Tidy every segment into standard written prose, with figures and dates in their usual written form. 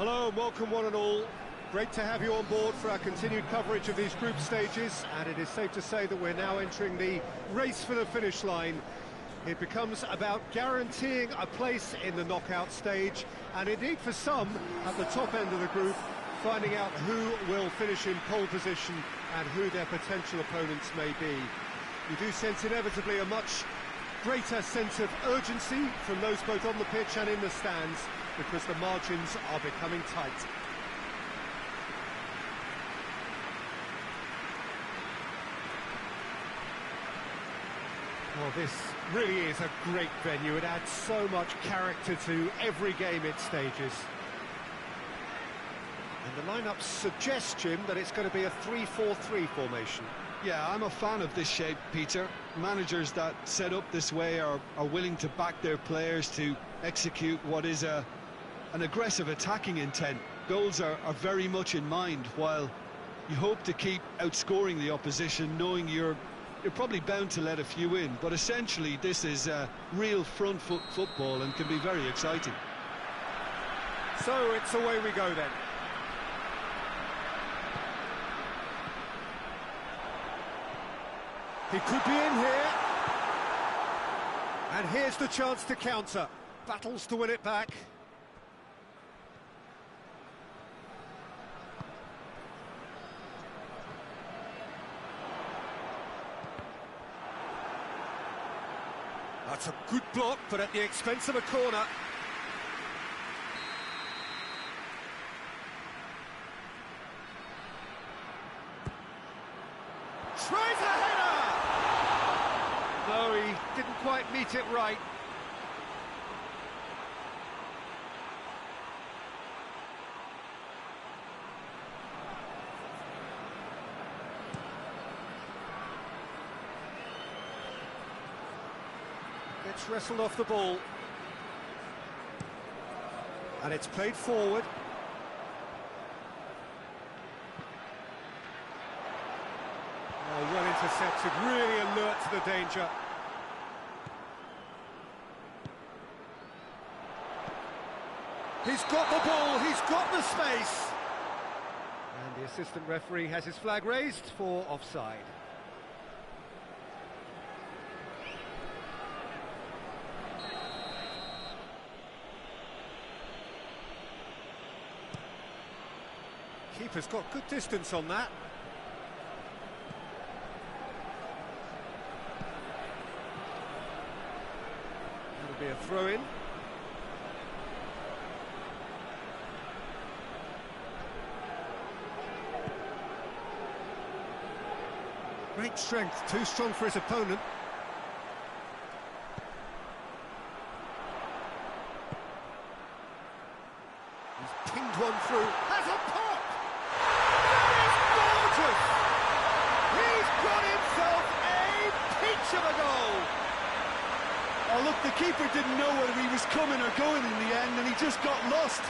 Hello and welcome one and all. Great to have you on board for our continued coverage of these group stages, and it is safe to say that we're now entering the race for the finish line. It becomes about guaranteeing a place in the knockout stage, and indeed for some, at the top end of the group, finding out who will finish in pole position and who their potential opponents may be. You do sense inevitably a much greater sense of urgency from those both on the pitch and in the stands, because the margins are becoming tight. Well, this really is a great venue. It adds so much character to every game it stages. And the lineup suggests, Jim, that it's going to be a 3-4-3 formation. Yeah, I'm a fan of this shape, Peter. Managers that set up this way are willing to back their players to execute what is an aggressive attacking intent. Goals are very much in mind, while you hope to keep outscoring the opposition, knowing you're probably bound to let a few in. But essentially, this is real front foot football and can be very exciting. So it's away we go then. He could be in here. And here's the chance to counter. Battles to win it back. That's a good block, but at the expense of a corner. Tries a header! No, he didn't quite meet it right. Gets wrestled off the ball. And it's played forward. Oh, well intercepted, really alert to the danger. He's got the ball, he's got the space. And the assistant referee has his flag raised for offside. Keeper's got good distance on that. That'll be a throw-in. Great strength, too strong for his opponent. He's pinged one through. Has a pop! He's got himself a peach of a goal! Oh, look, the keeper didn't know whether he was coming or going in the end, and he just got lost.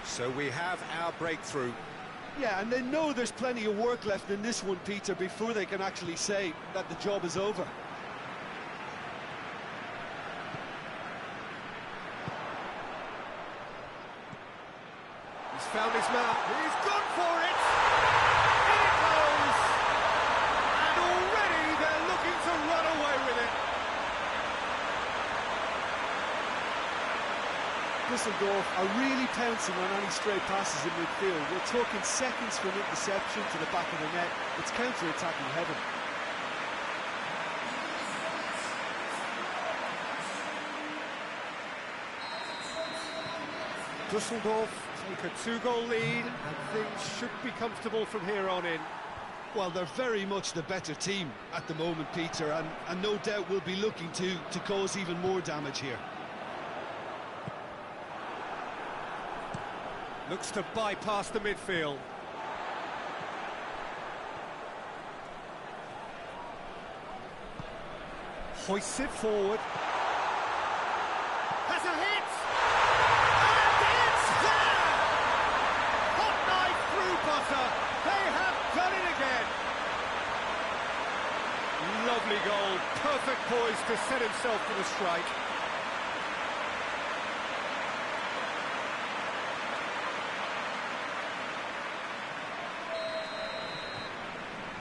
So we have our breakthrough. Yeah, and they know there's plenty of work left in this one, Peter, before they can actually say that the job is over. He's found his man. He's gone for it! In it goes! And already they're looking to run away with it. Düsseldorf are really pouncing on any stray passes in midfield. We're talking seconds from interception to the back of the net. It's counter-attacking heaven. Düsseldorf take a two-goal lead, and things should be comfortable from here on in. Well, they're very much the better team at the moment, Peter, and no doubt will be looking to cause even more damage here. Looks to bypass the midfield. Hoists it forward. perfect poise to set himself for the strike.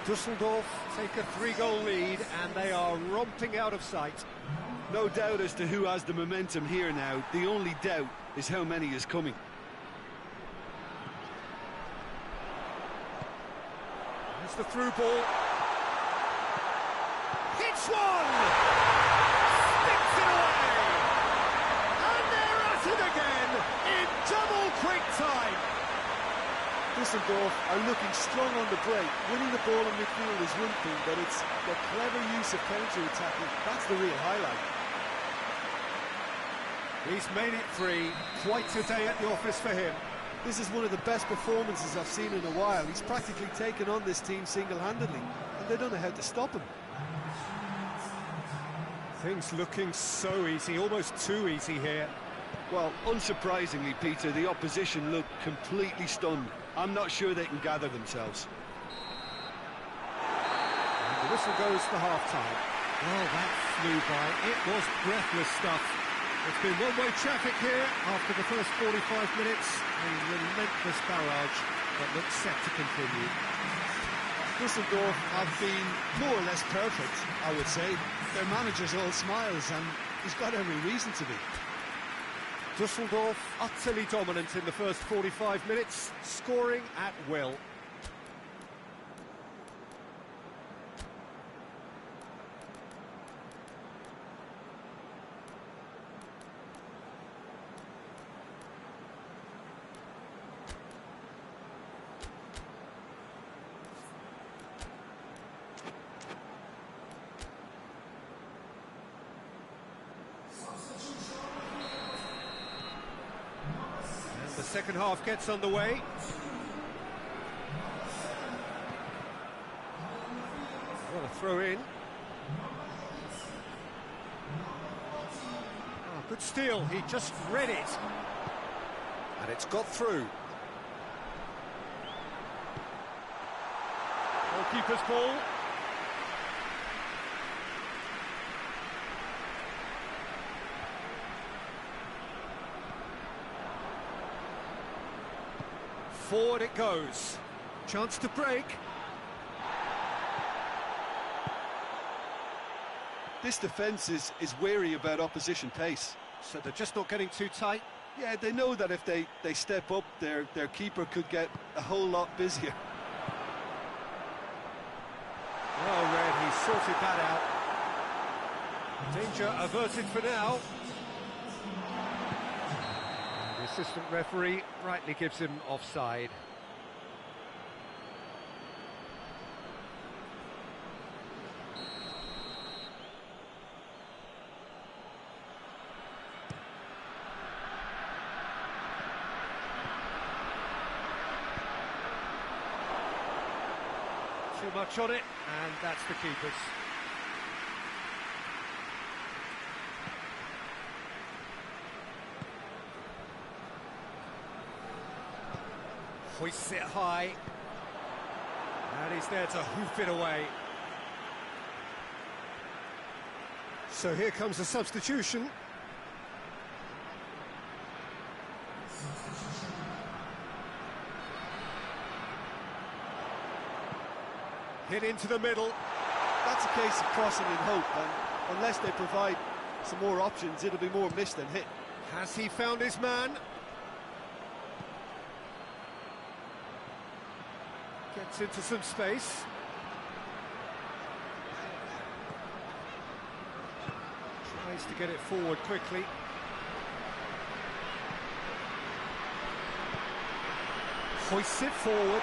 Düsseldorf take a 3-goal lead, and they are romping out of sight. No doubt as to who has the momentum here now. The only doubt is how many is coming. There's the through ball. Hits one! Sticks it away! And they're at it again in double quick time. Düsseldorf are looking strong on the break. Winning the ball in midfield is one thing, but it's the clever use of counter-attacking. That's the real highlight. He's made it free. Quite a day at the office for him. This is one of the best performances I've seen in a while. He's practically taken on this team single-handedly, and they don't know how to stop him. Things looking so easy, almost too easy here. Well, unsurprisingly, Peter, the opposition look completely stunned. I'm not sure they can gather themselves. And the whistle goes for half-time. Well, that flew by. It was breathless stuff. It's been one-way traffic here after the first 45 minutes. A relentless barrage that looks set to continue. Düsseldorf have been more or less perfect, I would say. Their manager's all smiles, and he's got every reason to be. Düsseldorf utterly dominant in the first 45 minutes, scoring at will. The second half gets underway. What a throw in. Oh, good steal, he just read it. And it's got through. Goalkeeper's ball. Forward it goes. Chance to break. This defence is wary about opposition pace. So they're just not getting too tight. Yeah, they know that if they step up, their keeper could get a whole lot busier. Well read, he sorted that out. Danger averted for now. The assistant referee rightly gives him offside. Too much on it, and that's the keeper's. Hoists it high, and he's there to hoof it away. So here comes a substitution. Hit into the middle. That's a case of crossing in hope, and unless they provide some more options, it'll be more miss than hit. Has he found his man? Gets into some space. Tries to get it forward quickly. Hoists it forward.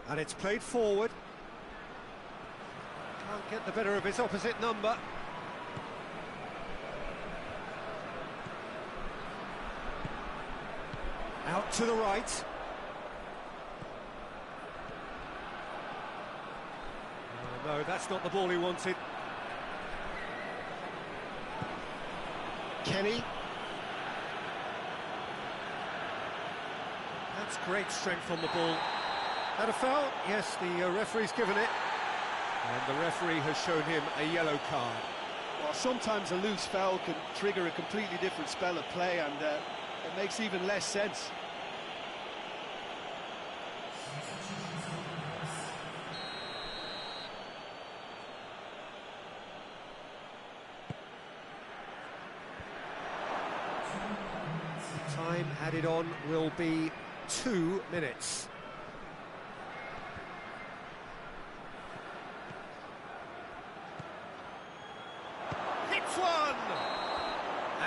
And it's played forward. Can't get the better of his opposite number. Out to the right. Oh, no, that's not the ball he wanted. Kenny. It's great strength on the ball. Had a foul? Yes, the referee's given it. And the referee has shown him a yellow card. Well, sometimes a loose foul can trigger a completely different spell of play, and it makes even less sense. Time added on will be 2 minutes. Hits one!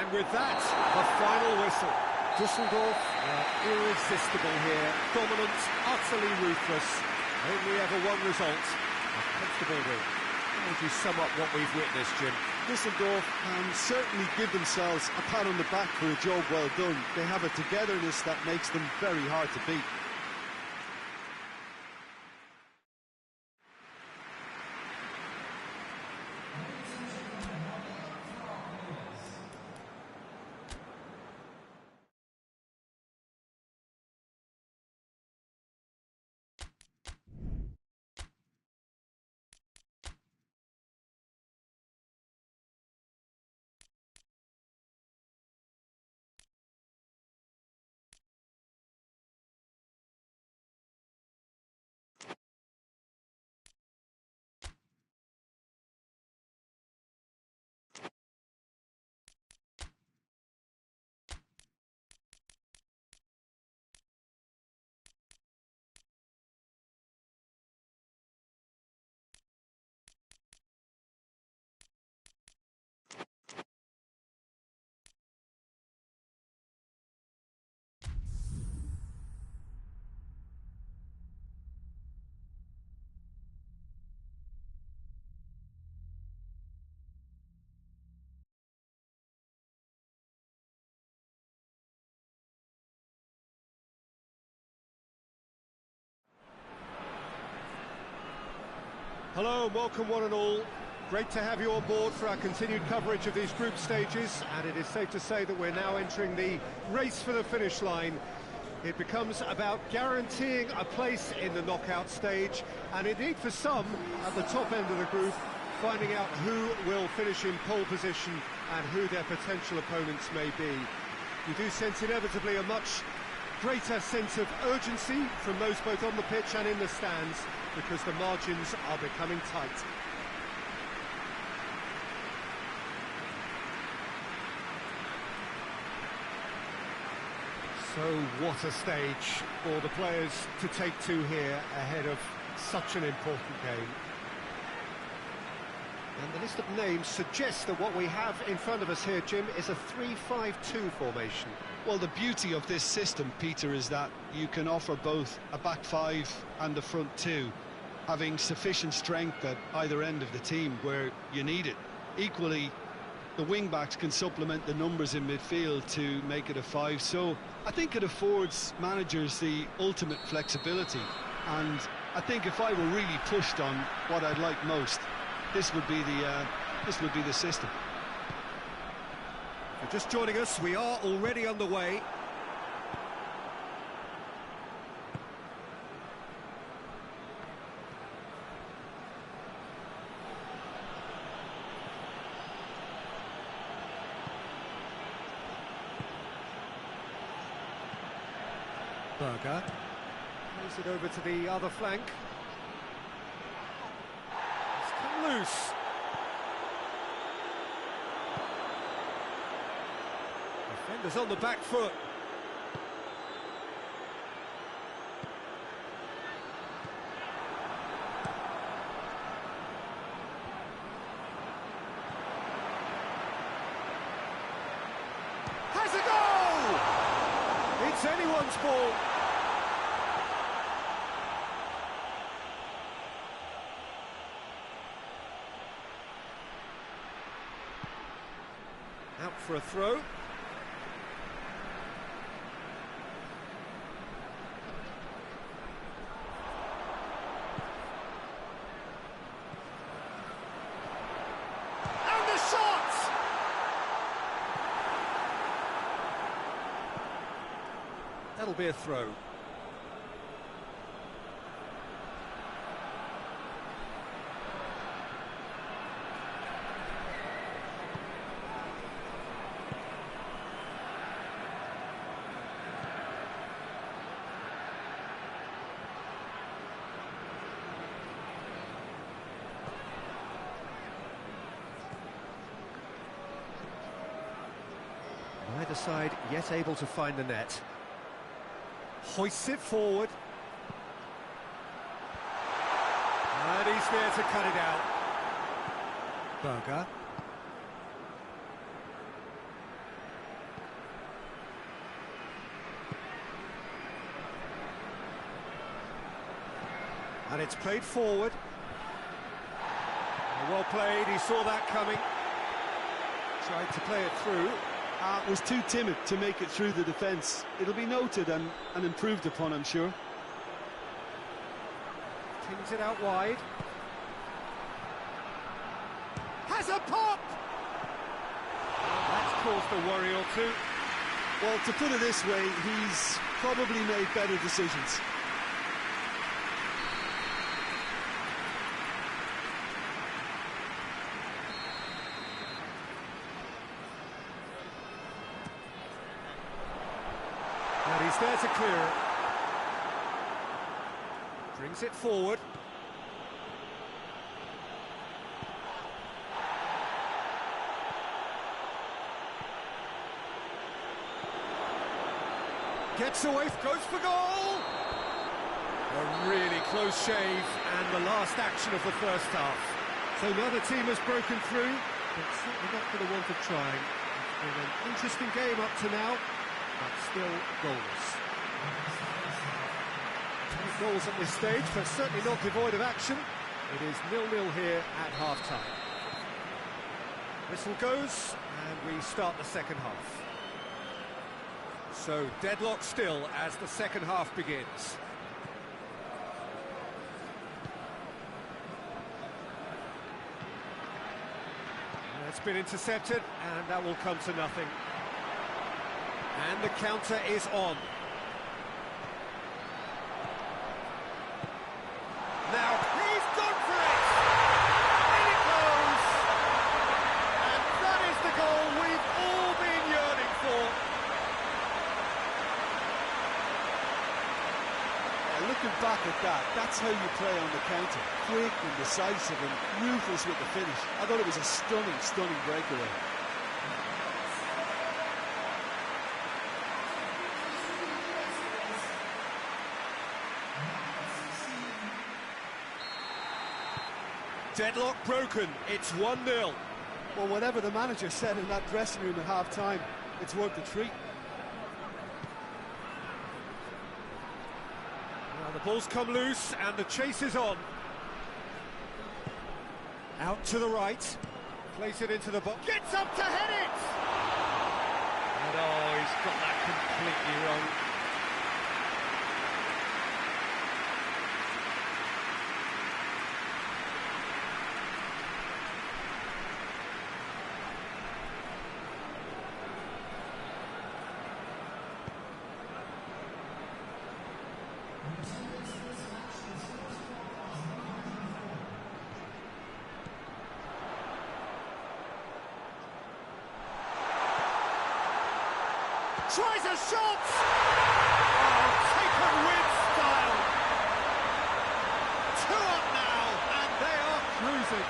And with that, the final whistle. Düsseldorf are irresistible here. Dominant, utterly ruthless. Only ever one result. A comfortable win. How would you sum up what we've witnessed, Jim? Düsseldorf can certainly give themselves a pat on the back for a job well done. They have a togetherness that makes them very hard to beat. Hello and welcome one and all. Great to have you on board for our continued coverage of these group stages, and it is safe to say that we're now entering the race for the finish line. It becomes about guaranteeing a place in the knockout stage, and indeed for some at the top end of the group, finding out who will finish in pole position and who their potential opponents may be. You do sense inevitably a much greater sense of urgency from those both on the pitch and in the stands, because the margins are becoming tight. So what a stage for the players to take to here ahead of such an important game. And the list of names suggests that what we have in front of us here, Jim, is a 3-5-2 formation. Well, the beauty of this system, Peter, is that you can offer both a back five and a front two, having sufficient strength at either end of the team where you need it. Equally, the wing-backs can supplement the numbers in midfield to make it a five, so I think it affords managers the ultimate flexibility. And I think if I were really pushed on what I'd like most, this would be the system. If you're just joining us, we are already underway. Berger plays it over to the other flank. It's come loose. Defenders on the back foot. Has a goal! It's anyone's ball. Out for a throw. And the shot! That'll be a throw. Neither side yet able to find the net. Hoists it forward. And he's there to cut it out. Berger. And it's played forward. Well played, he saw that coming. Tried to play it through. Was too timid to make it through the defence. It'll be noted and improved upon, I'm sure. Tings it out wide. Has a pop! That's caused a worry or two. Well, to put it this way, he's probably made better decisions. And he's there to clear it. Brings it forward. Gets away, goes for goal! A really close shave, and the last action of the first half. So neither team has broken through, but certainly not for the want of trying. It's been an interesting game up to now, but still goalless. No goals at this stage, but certainly not devoid of action. It is 0-0 here at half-time. Whistle goes, and we start the second half. So, deadlock still as the second half begins. It's been intercepted, and that will come to nothing. And the counter is on. Now, he's gone for it! In it goes! And that is the goal we've all been yearning for. Looking back at that, that's how you play on the counter. Quick and decisive and ruthless with the finish. I thought it was a stunning, stunning breakaway. Deadlock broken, it's 1-0. Well, whatever the manager said in that dressing room at half-time, it's worth the treat. The ball's come loose and the chase is on. Out to the right. Place it into the box. Gets up to head it! And oh, he's got that completely wrong. Tries a shot! Oh, taken with style! 2 up now, and they are cruising.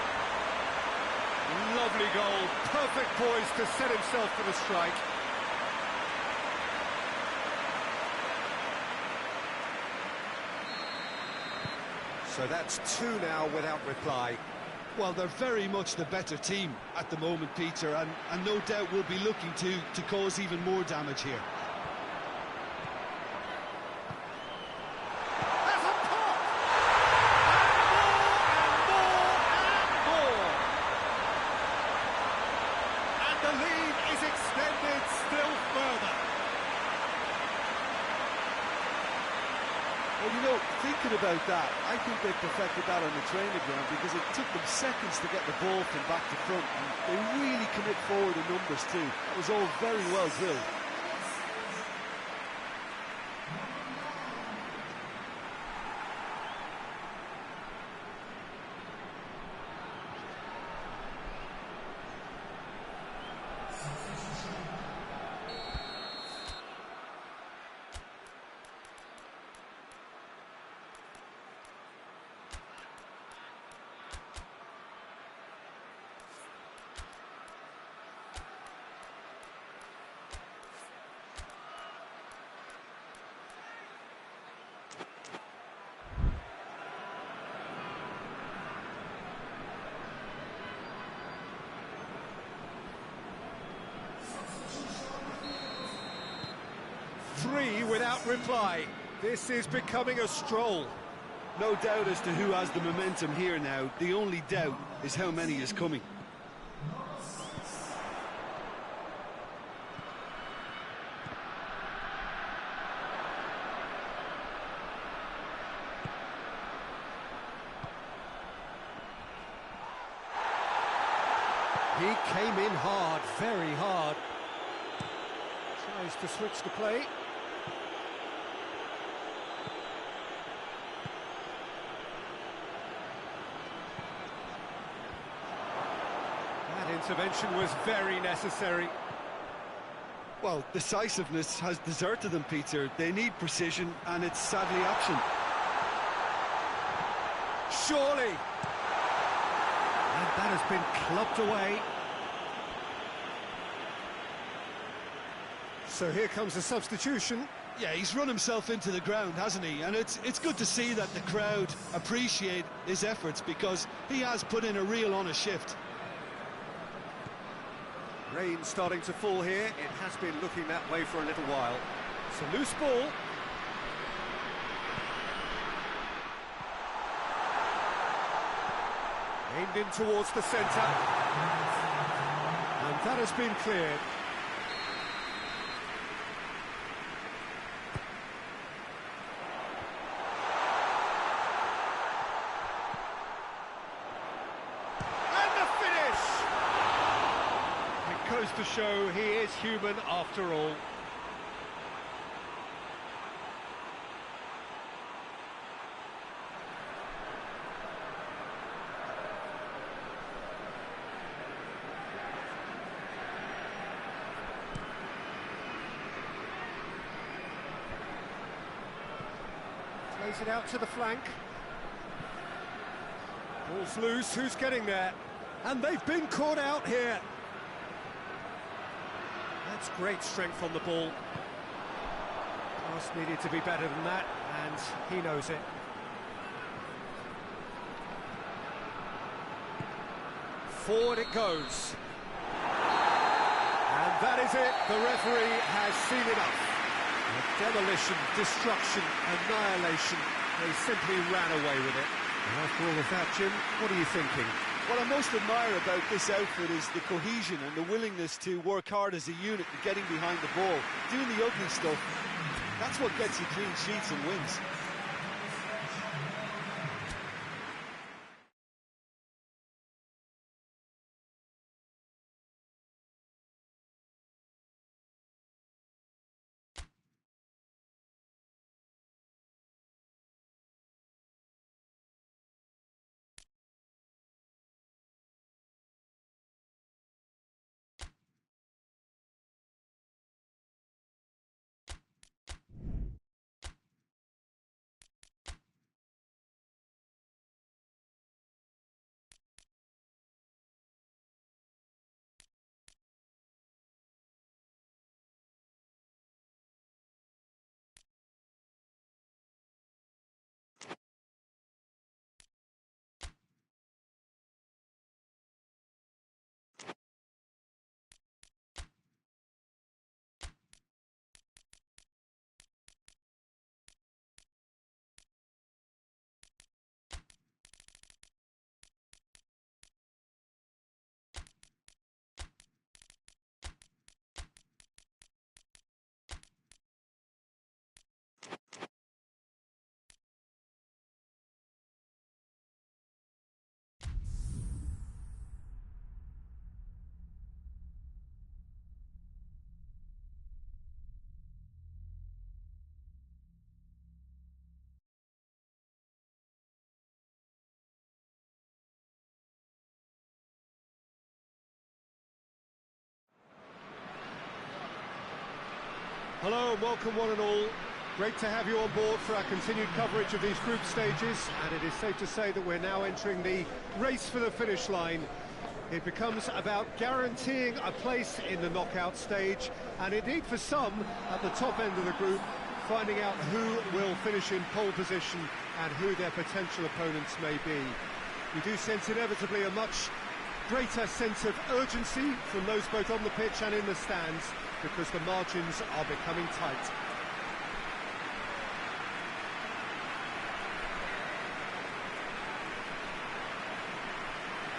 Lovely goal, perfect poise to set himself for the strike. So that's 2 now without reply. Well, they're very much the better team at the moment, Peter, and no doubt will be looking to cause even more damage here. There's a pop! And more! And the lead is extended still further. Well, you know, thinking about that, I think they perfected that on the training ground because it took them seconds to get the ball from back to front. And they really commit forward in numbers too. That was all very well drilled. without reply. This is becoming a stroll. No doubt as to who has the momentum here now. The only doubt is how many is coming. He came in hard, very hard. Tries to switch the play. That intervention was very necessary. Well, decisiveness has deserted them, Peter. They need precision, and it's sadly absent. Surely! And that has been clubbed away. So here comes a substitution. Yeah, he's run himself into the ground, hasn't he? And it's good to see that the crowd appreciate his efforts, because he has put in a real honest shift. Rain starting to fall here. It has been looking that way for a little while. It's a loose ball. Aimed in towards the centre. And that has been cleared. And the finish! It goes to show he is human after all. Plays it out to the flank. Ball's loose, who's getting there? And they've been caught out here. That's great strength on the ball. Pass needed to be better than that, and he knows it. Forward it goes. And that is it. The referee has seen enough. Demolition, destruction, annihilation. They simply ran away with it. And after all of that, Jim, what are you thinking? What I most admire about this outfit is the cohesion and the willingness to work hard as a unit and getting behind the ball. Doing the ugly stuff, that's what gets you clean sheets and wins. Hello and welcome one and all. Great to have you on board for our continued coverage of these group stages, and it is safe to say that we're now entering the race for the finish line. It becomes about guaranteeing a place in the knockout stage, and indeed for some at the top end of the group, finding out who will finish in pole position and who their potential opponents may be. We do sense inevitably a much greater sense of urgency from those both on the pitch and in the stands, because the margins are becoming tight.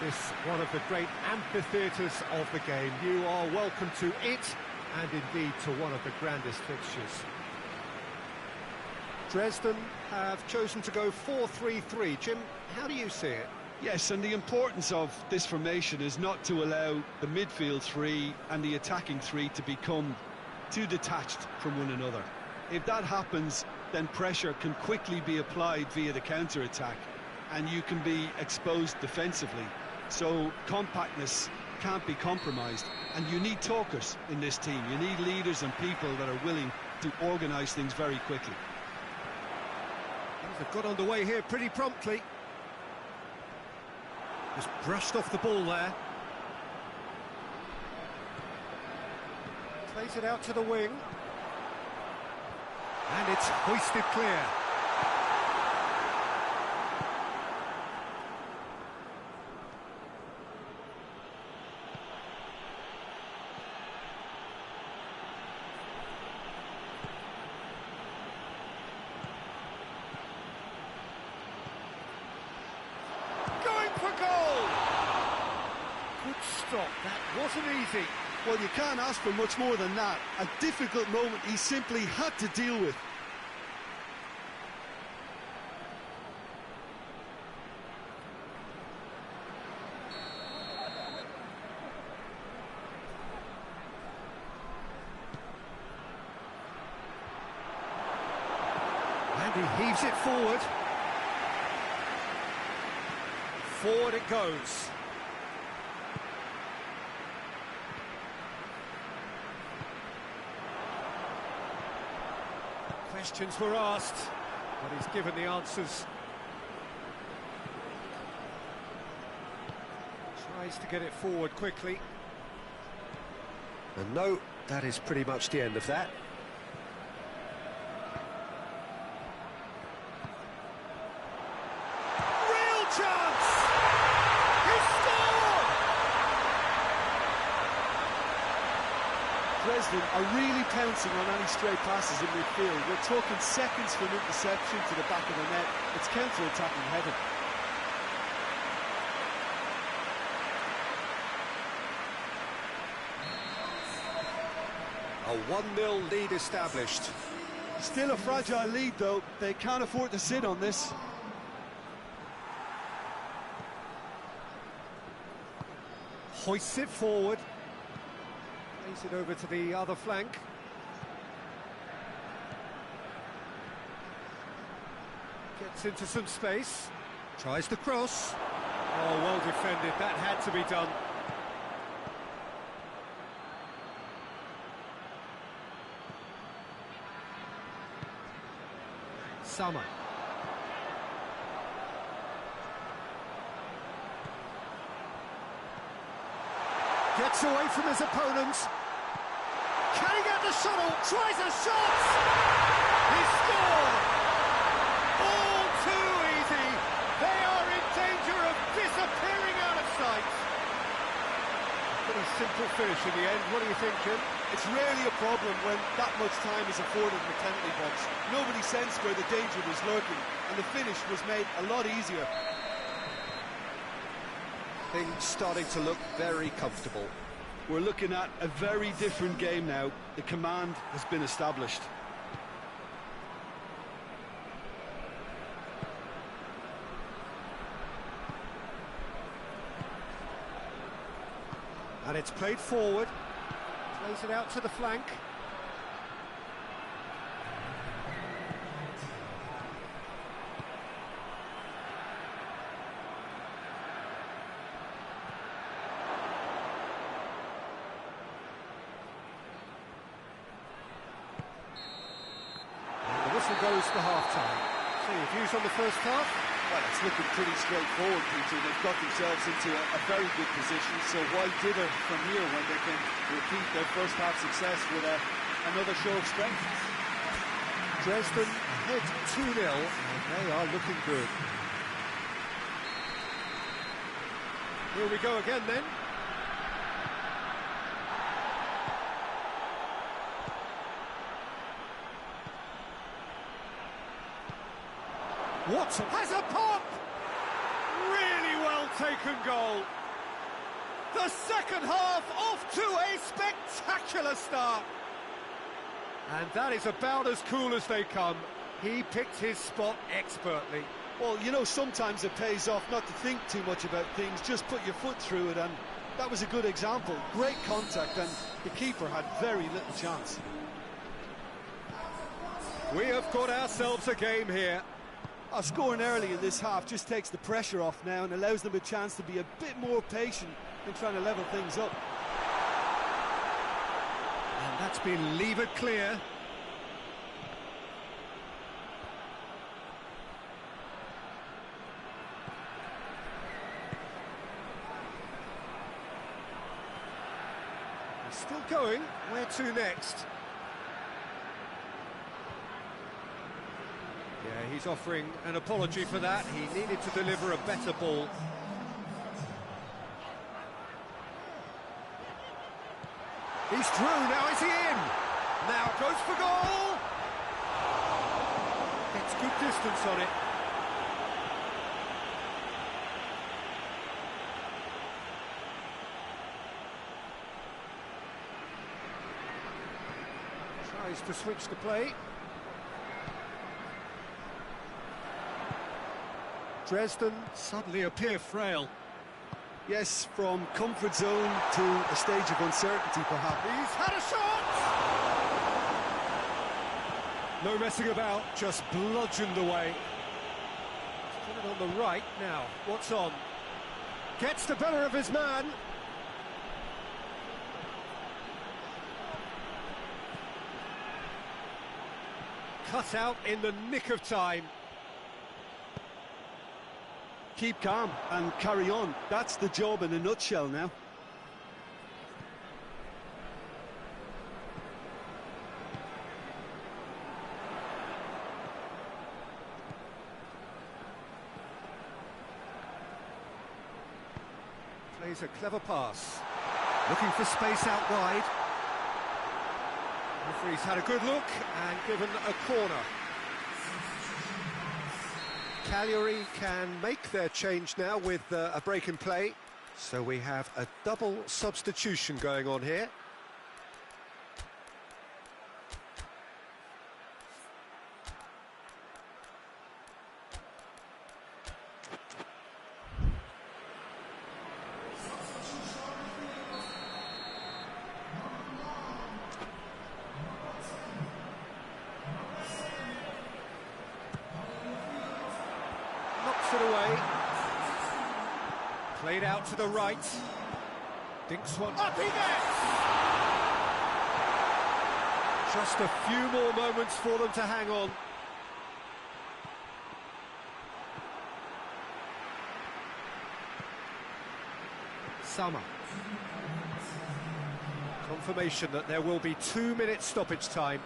This one of the great amphitheatres of the game. You are welcome to it, and indeed to one of the grandest fixtures. Dresden have chosen to go 4-3-3. Jim, how do you see it? Yes, and the importance of this formation is not to allow the midfield three and the attacking three to become too detached from one another. If that happens, then pressure can quickly be applied via the counter-attack, and you can be exposed defensively. So compactness can't be compromised, and you need talkers in this team. You need leaders and people that are willing to organise things very quickly. They've got underway here pretty promptly. Just brushed off the ball there. Plays it out to the wing. And it's hoisted clear. Going for goal! Good stop, that wasn't easy. Well, you can't ask for much more than that. A difficult moment he simply had to deal with. And he heaves it forward. Forward it goes. Questions were asked, but he's given the answers. Tries to get it forward quickly. And no, that is pretty much the end of that. Real chance! He scored! Dresden are really pouncing on any stray passes in midfield. We're talking seconds from interception to the back of the net. It's counter-attacking heaven. A 1-0 lead established. Still a fragile lead, though. They can't afford to sit on this. Hoists it forward. Plays it over to the other flank. Gets into some space. Tries the cross. Oh, well defended. That had to be done. Summer. Gets away from his opponents. Can he get the shuttle? Tries a shot! He scored! All too easy. They are in danger of disappearing out of sight. Pretty simple finish in the end. What do you think, Jim? It's rarely a problem when that much time is afforded in the penalty box. Nobody sensed where the danger was lurking, and the finish was made a lot easier. Things starting to look very comfortable. We're looking at a very different game now. The command has been established. And it's played forward. Plays it out to the flank. Whistle goes for half-time. So your views on the first half? Well, it's looking pretty straightforward, Peter. They've got themselves into a very good position, so why dither from here when they can repeat their first half success with another show of strength? Dresden ahead 2-0, and they are looking good. Here we go again then. Watson has a pop! Really well taken goal. The second half off to a spectacular start. And that is about as cool as they come. He picked his spot expertly. Well, you know, sometimes it pays off not to think too much about things, just put your foot through it, and that was a good example. Great contact, and the keeper had very little chance. We have got ourselves a game here. Scoring early in this half just takes the pressure off now and allows them a chance to be a bit more patient in trying to level things up. And that's been levered clear. Still going. Where to next? Yeah, he's offering an apology for that. He needed to deliver a better ball. He's through, now is he in? Now goes for goal! Gets good distance on it. Tries to switch the play. Dresden suddenly appear frail. Yes, from comfort zone to a stage of uncertainty, perhaps. He's had a shot! No messing about, just bludgeoned away. He's got it on the right now. What's on? Gets the better of his man. Cut out in the nick of time. Keep calm and carry on. That's the job in a nutshell now. Plays a clever pass. Looking for space out wide. Referee's had a good look and given a corner. Cagliari can make their change now with a break in play. So we have a double substitution going on here. It away. Played out to the right. Dinks one. Up he gets! Just a few more moments for them to hang on. Summer. Confirmation that there will be 2 minutes stoppage time.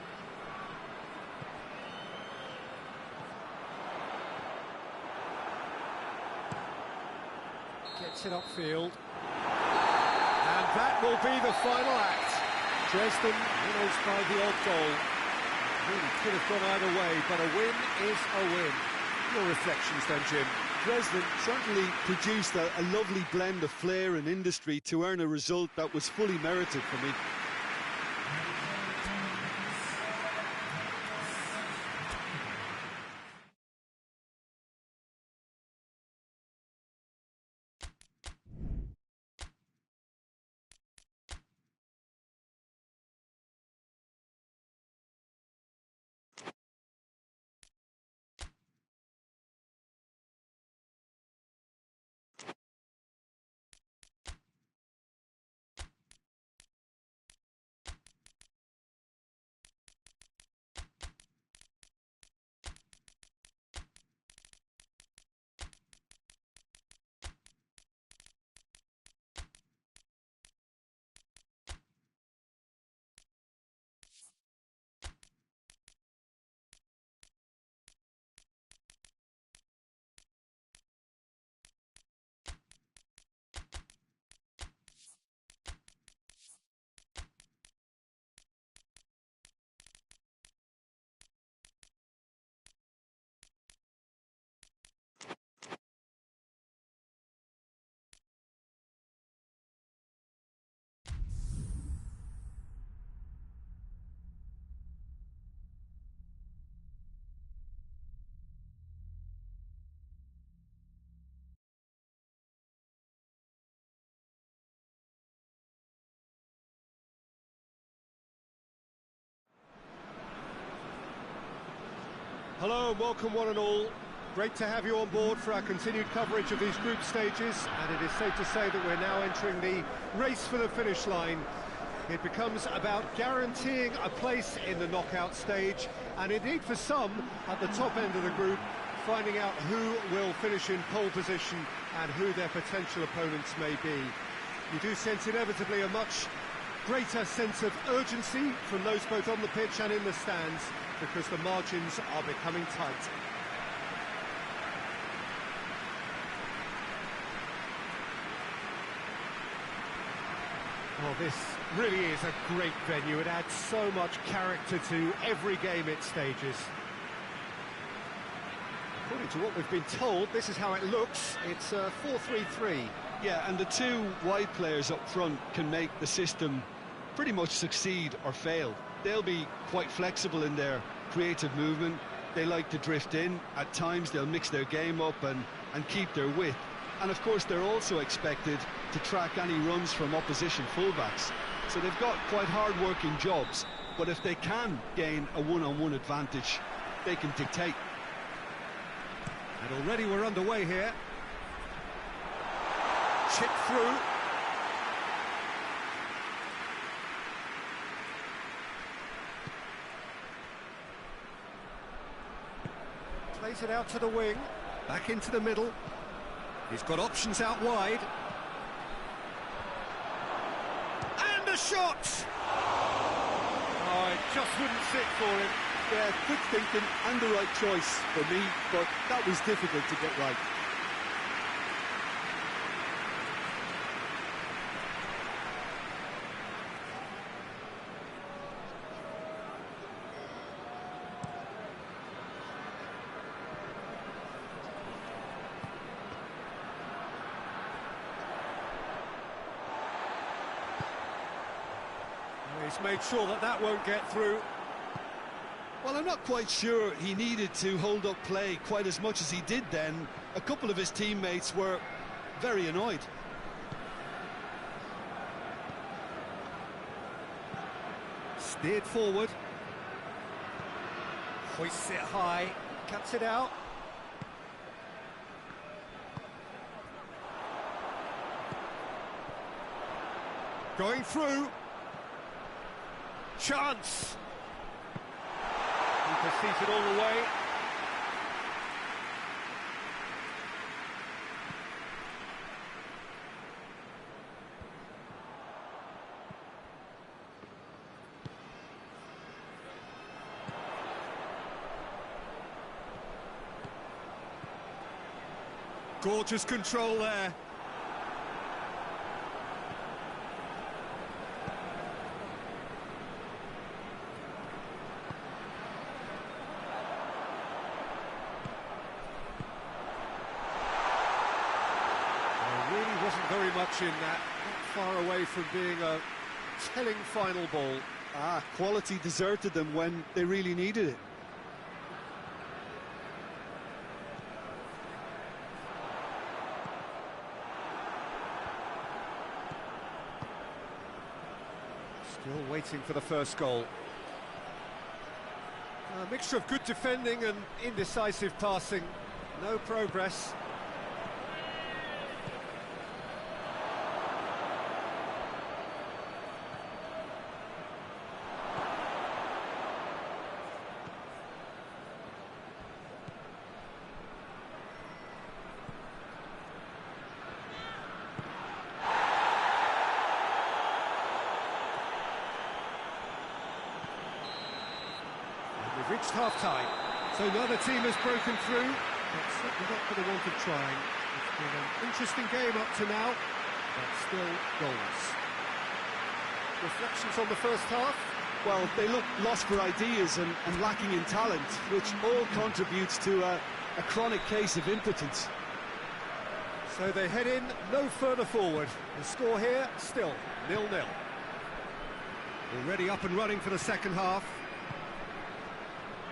Gets it upfield. And that will be the final act. Dresden winners by the odd goal. Really could have gone either way, but a win is a win. Your reflections then, Jim? Dresden certainly produced a lovely blend of flair and industry to earn a result that was fully merited for me. Hello and welcome one and all. Great to have you on board for our continued coverage of these group stages, and it is safe to say that we're now entering the race for the finish line. It becomes about guaranteeing a place in the knockout stage, and indeed for some, at the top end of the group, finding out who will finish in pole position and who their potential opponents may be. You do sense inevitably a much greater sense of urgency from those both on the pitch and in the stands, because the margins are becoming tight. Well, this really is a great venue. It adds so much character to every game it stages. According to what we've been told, this is how it looks. It's 4-3-3. Yeah, and the two wide players up front can make the system pretty much succeed or fail. They'll be quite flexible in their creative movement. They like to drift in. At times they'll mix their game up and keep their width. And of course they're also expected to track any runs from opposition fullbacks. So they've got quite hard-working jobs, but if they can gain a one-on-one advantage, they can dictate. And already we're underway here. Chip through. Plays it out to the wing, back into the middle. He's got options out wide. And a shot! Oh, it just wouldn't sit for him. Yeah, quick thinking and the right choice for me, but that was difficult to get right. He's made sure that that won't get through. Well, I'm not quite sure he needed to hold up play quite as much as he did then. A couple of his teammates were very annoyed. Steered forward. Hoists it high, cuts it out. Going through. Chance! He proceeds it all the way. Gorgeous control there. Very much in that, not far away from being a telling final ball. Quality deserted them when they really needed it. Still waiting for the first goal. A mixture of good defending and indecisive passing. No progress. We've reached half-time, so neither team has broken through, but certainly not for the want of trying. It's been an interesting game up to now, but still goals. Reflections on the first half? Well, they look lost for ideas and lacking in talent, which all contributes to a chronic case of impotence. So they head in no further forward. The score here, still 0-0. Already up and running for the second half.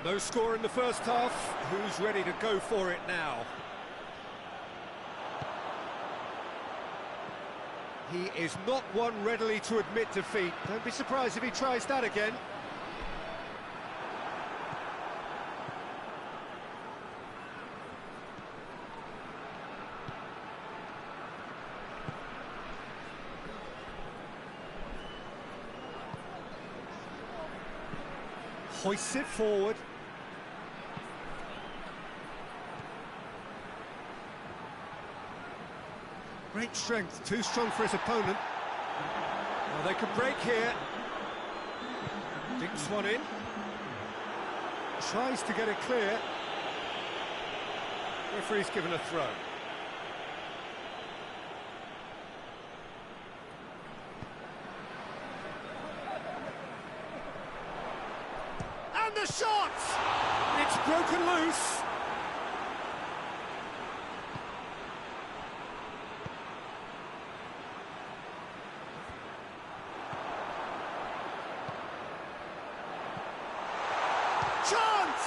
No score in the first half. Who's ready to go for it now? He is not one readily to admit defeat. Don't be surprised if he tries that again. Hoists it forward. Great strength, too strong for his opponent. Well, they can break here. Dinks one in. Tries to get it clear. Referee's given a throw. And the shot! It's broken loose. Chance!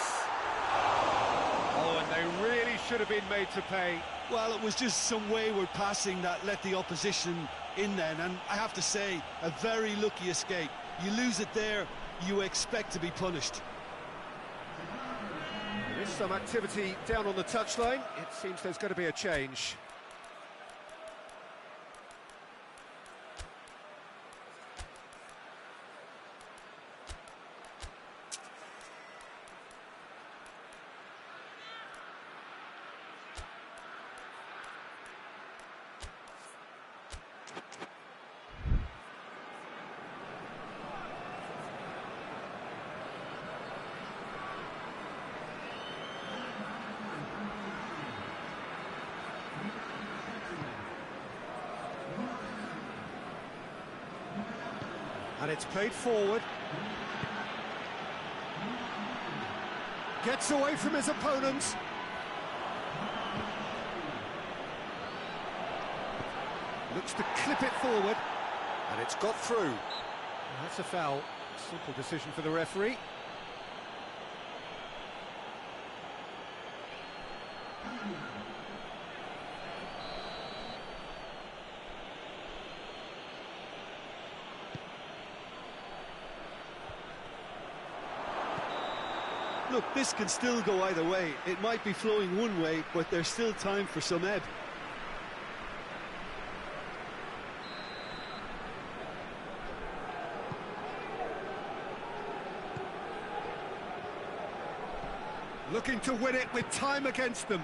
Oh, and they really should have been made to pay. Well, it was just some wayward passing that let the opposition in then, and I have to say, a very lucky escape. You lose it there, you expect to be punished. There is some activity down on the touchline. It seems there's going to be a change. And it's played forward. Gets away from his opponent. Looks to clip it forward. And it's got through. And that's a foul. Simple decision for the referee. Look, this can still go either way. It might be flowing one way, but there's still time for some ebb. Looking to win it with time against them.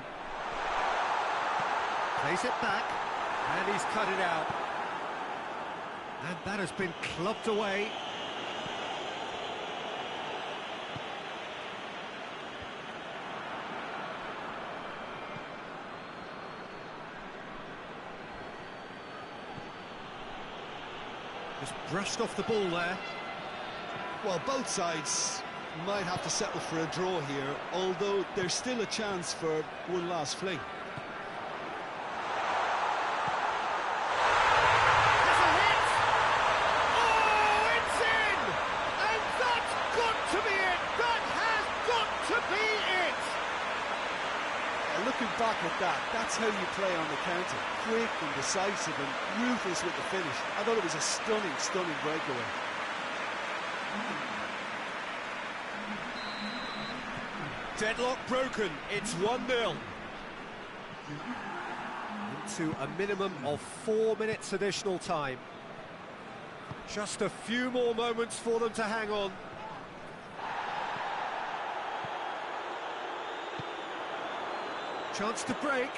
Plays it back, and he's cut it out. And that has been clubbed away. Just brushed off the ball there. Well, both sides might have to settle for a draw here, although there's still a chance for one last fling. There's a hit! Oh, it's in! And that's got to be it! That has got to be it! Looking back at that, that's how you play on the counter. Quick and decisive and ruthless with the finish. I thought it was a stunning, stunning breakaway. Deadlock broken, it's 1-0. Into a minimum of 4 minutes additional time. Just a few more moments for them to hang on. Chance to break.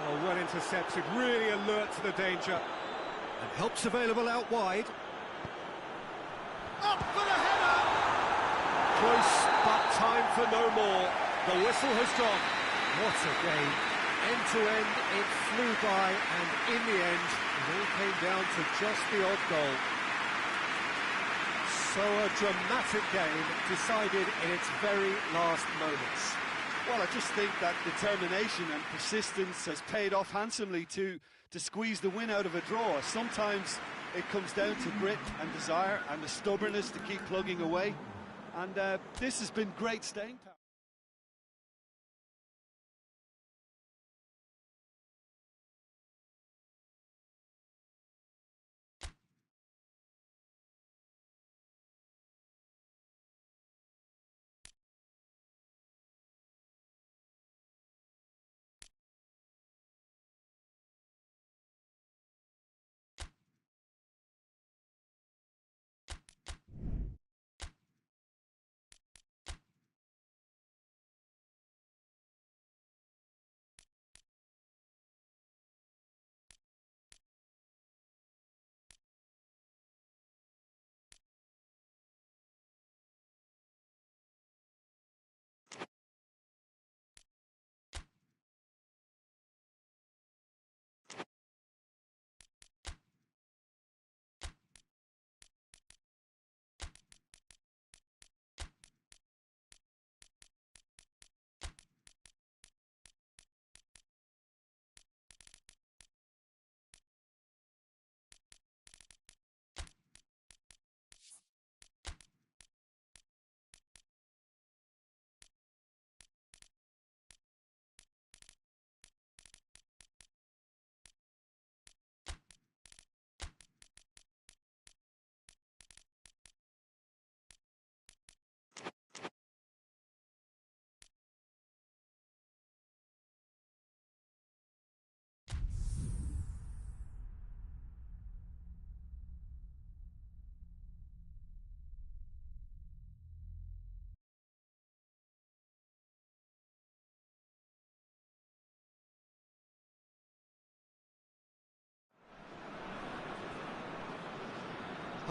Oh, well intercepted, really alert to the danger. And help's available out wide. Up for the header! Close, but time for no more. The whistle has gone. What a game. End to end, it flew by, and in the end, it all came down to just the odd goal. So a dramatic game decided in its very last moments. Well, I just think that determination and persistence has paid off handsomely to squeeze the win out of a draw. Sometimes it comes down to grit and desire and the stubbornness to keep plugging away. And this has been great staying power.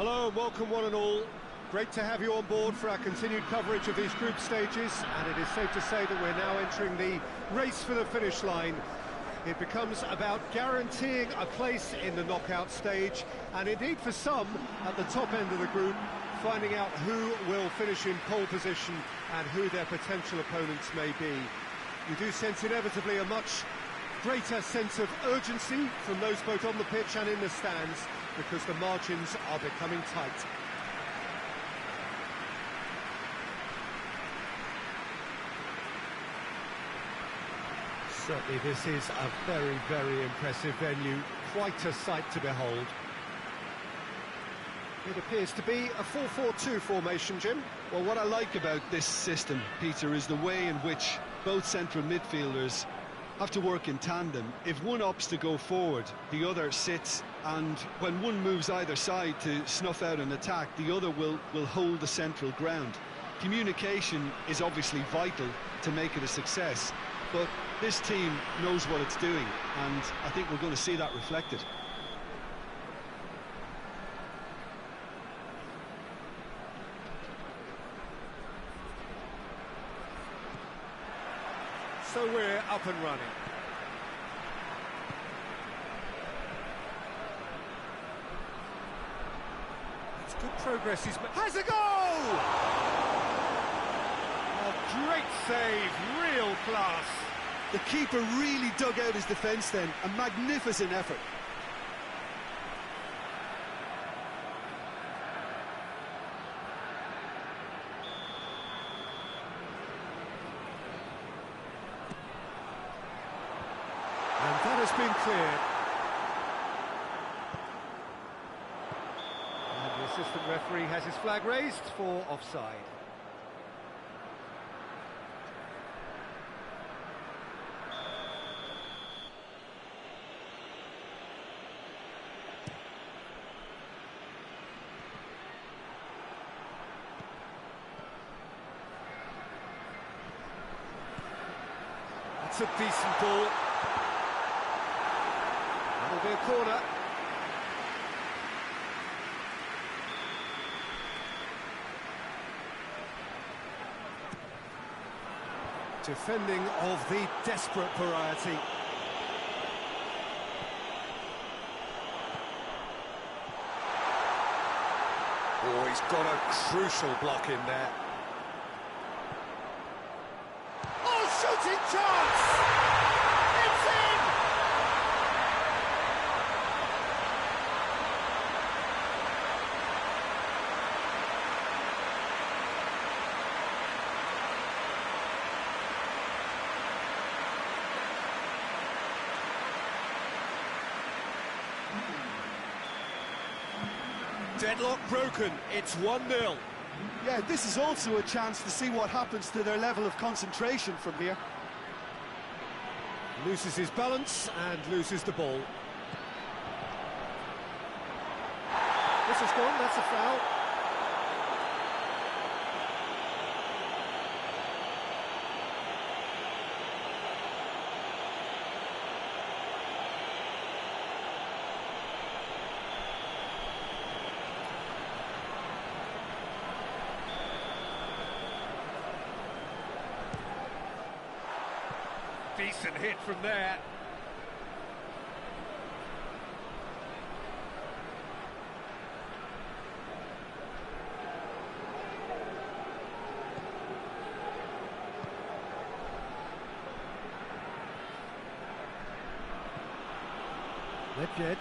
Hello and welcome one and all. Great to have you on board for our continued coverage of these group stages, and it is safe to say that we're now entering the race for the finish line. It becomes about guaranteeing a place in the knockout stage, and indeed for some, at the top end of the group, finding out who will finish in pole position and who their potential opponents may be. You do sense inevitably a much greater sense of urgency from those both on the pitch and in the stands, because the margins are becoming tight. Certainly this is a very, very impressive venue, quite a sight to behold. It appears to be a 4-4-2 formation, Jim. Well, what I like about this system, Peter, is the way in which both central midfielders have to work in tandem. If one opts to go forward, the other sits, and when one moves either side to snuff out an attack, the other will hold the central ground. Communication is obviously vital to make it a success, but this team knows what it's doing, and I think we're going to see that reflected. So we're up and running. It's good progress he's made. Has a goal! A great save, real class. The keeper really dug out his defence then, a magnificent effort. And that has been cleared. And the assistant referee has his flag raised for offside. That's a decent ball. That'll be a corner. Defending of the desperate variety. Oh, he's got a crucial block in there. Oh, shooting chance! It's in! Deadlock broken, it's 1-0. Yeah, this is also a chance to see what happens to their level of concentration from here. Loses his balance and loses the ball. This has gone, that's a foul. Decent hit from there. Nedved.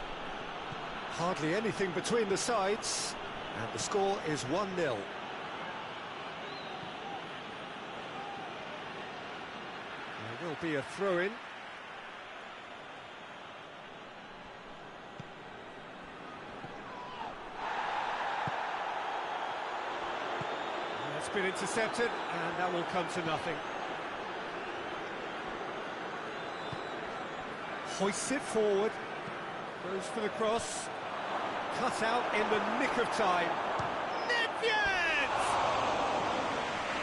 Hardly anything between the sides, and the score is 1-0. There will be a throw-in. That's been intercepted, and that will come to nothing. Hoists it forward, goes for the cross, cut out in the nick of time. Nedved!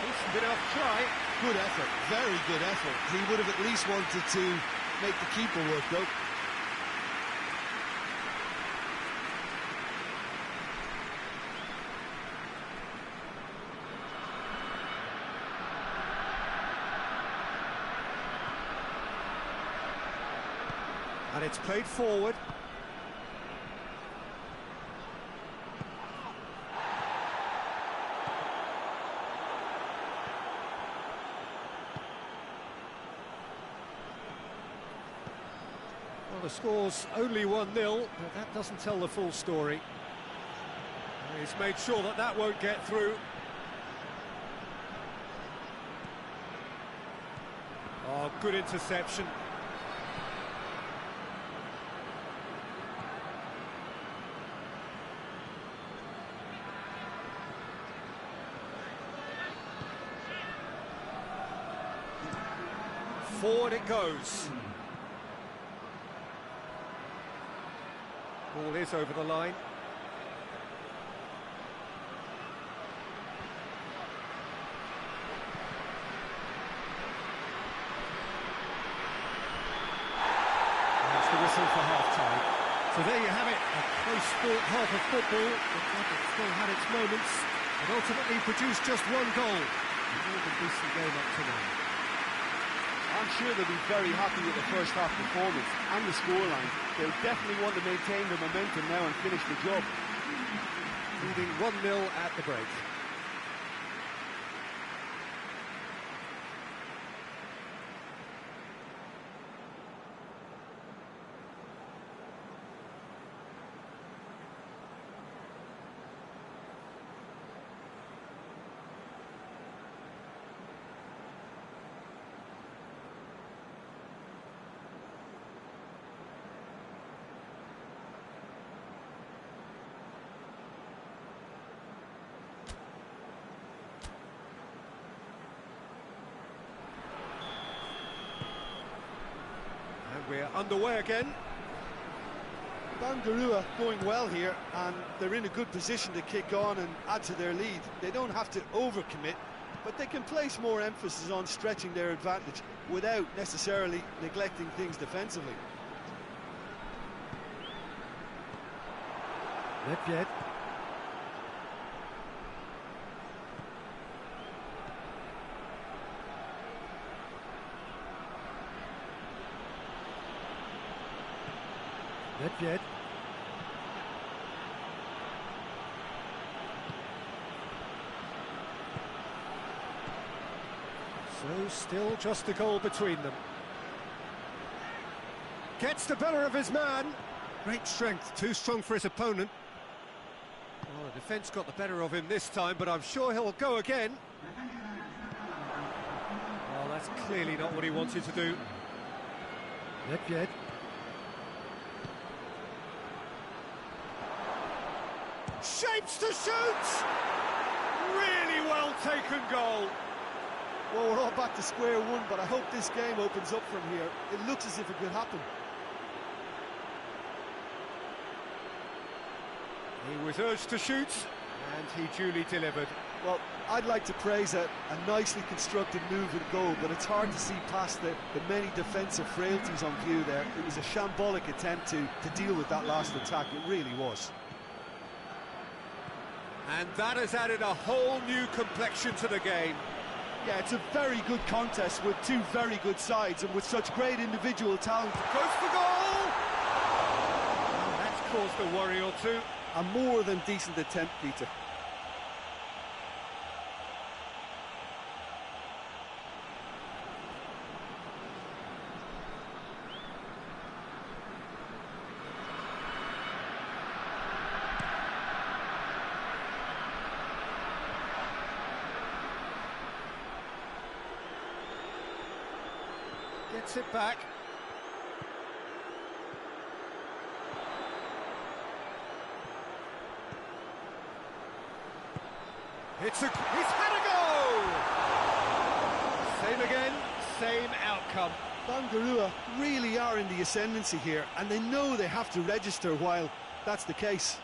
Decent enough try. Good effort, very good effort. He would have at least wanted to make the keeper work, though. it's played forward. Well, the score's only 1-0, but that doesn't tell the full story. He's made sure that that won't get through. Oh, good interception. Forward it goes. Ball is over the line. That's the whistle for half-time. So there you have it, a close-fought half of football, but it still had its moments, and ultimately produced just one goal. More than decent game up to now. I'm sure they'll be very happy with the first half performance and the scoreline. They'll definitely want to maintain the momentum now and finish the job. Leading 1-0 at the break. We're underway again. Bangarua going well here, and they're in a good position to kick on and add to their lead. They don't have to overcommit, but they can place more emphasis on stretching their advantage without necessarily neglecting things defensively. Nedved. Nedved. So still just a goal between them. Gets the better of his man. Great strength, too strong for his opponent. Well, the defence got the better of him this time, but I'm sure he'll go again. Well, that's clearly not what he wanted to do. Nedved. Shapes to shoot! Really well taken goal. Well, we're all back to square one, but I hope this game opens up from here. It looks as if it could happen. He was urged to shoot, and he duly delivered. Well, I'd like to praise a nicely constructed move and goal, but it's hard to see past the many defensive frailties on view there. It was a shambolic attempt to deal with that last attack. It really was. And that has added a whole new complexion to the game. Yeah, it's a very good contest with two very good sides and with such great individual talent. Goes for goal! Well, that's caused a worry or two. A more than decent attempt, Peter. Gets it back. He's had a go! Same again, same outcome. Bangarua really are in the ascendancy here, and they know they have to register while that's the case.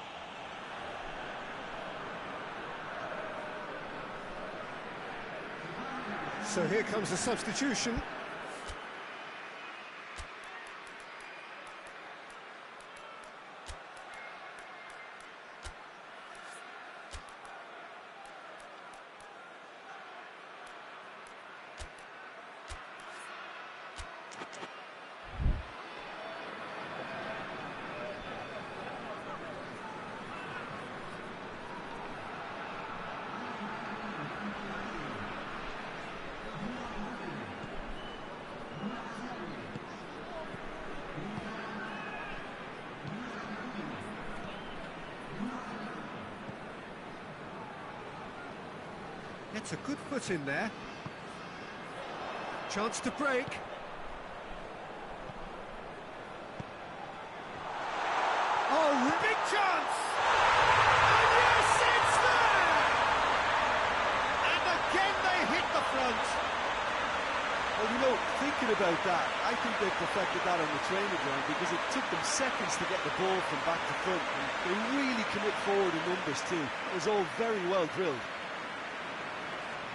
So here comes the substitution. Gets a good foot in there. Chance to break. Oh, big chance! And yes, it's there! And again they hit the front. Well, you know, thinking about that, I think they perfected that on the training ground because it took them seconds to get the ball from back to front. And they really commit forward in numbers too. It was all very well drilled.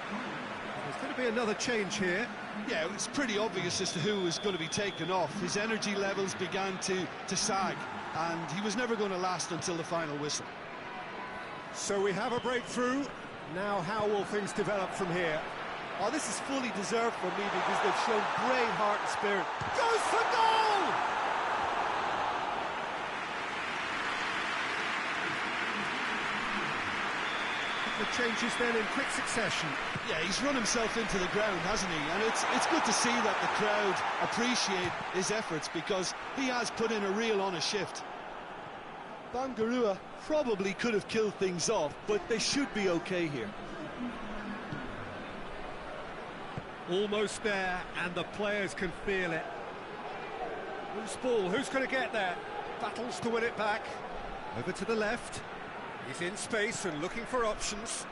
There's going to be another change here. Yeah, it was pretty obvious as to who was going to be taken off. His energy levels began to sag, and he was never going to last until the final whistle. So we have a breakthrough. Now how will things develop from here? Oh, this is fully deserved for me because they've shown great heart and spirit. Goes for goal! The changes then in quick succession. Yeah, he's run himself into the ground, hasn't he? And it's good to see that the crowd appreciate his efforts because he has put in a real honest shift. Bangarua probably could have killed things off, but they should be okay here. Almost there, and the players can feel it. Loose ball, who's going to get there? Battles to win it back. Over to the left. He's in space and looking for options.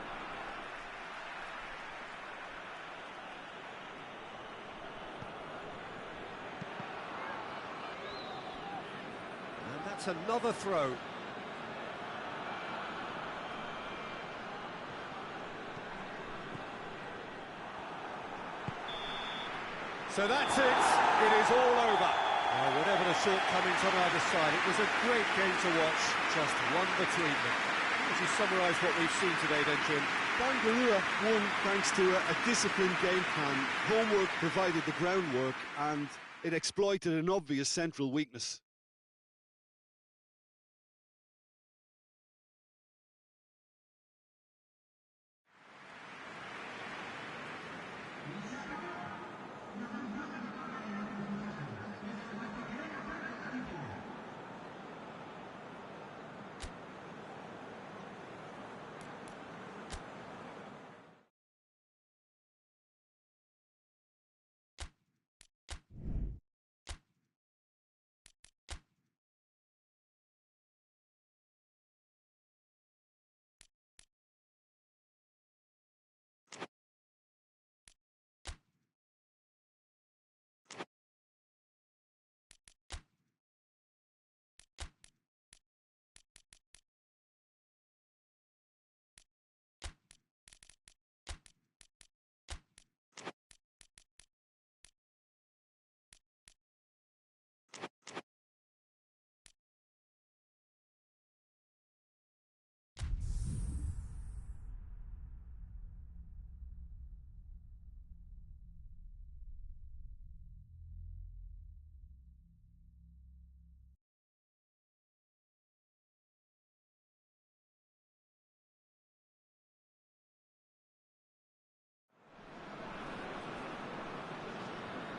And that's another throw. So that's it. It is all over. Whatever the shortcomings on either side, it was a great game to watch. Just one between them. Would you summarise what we've seen today then, Jim? Bangarua won thanks to a disciplined game plan. Homework provided the groundwork and it exploited an obvious central weakness.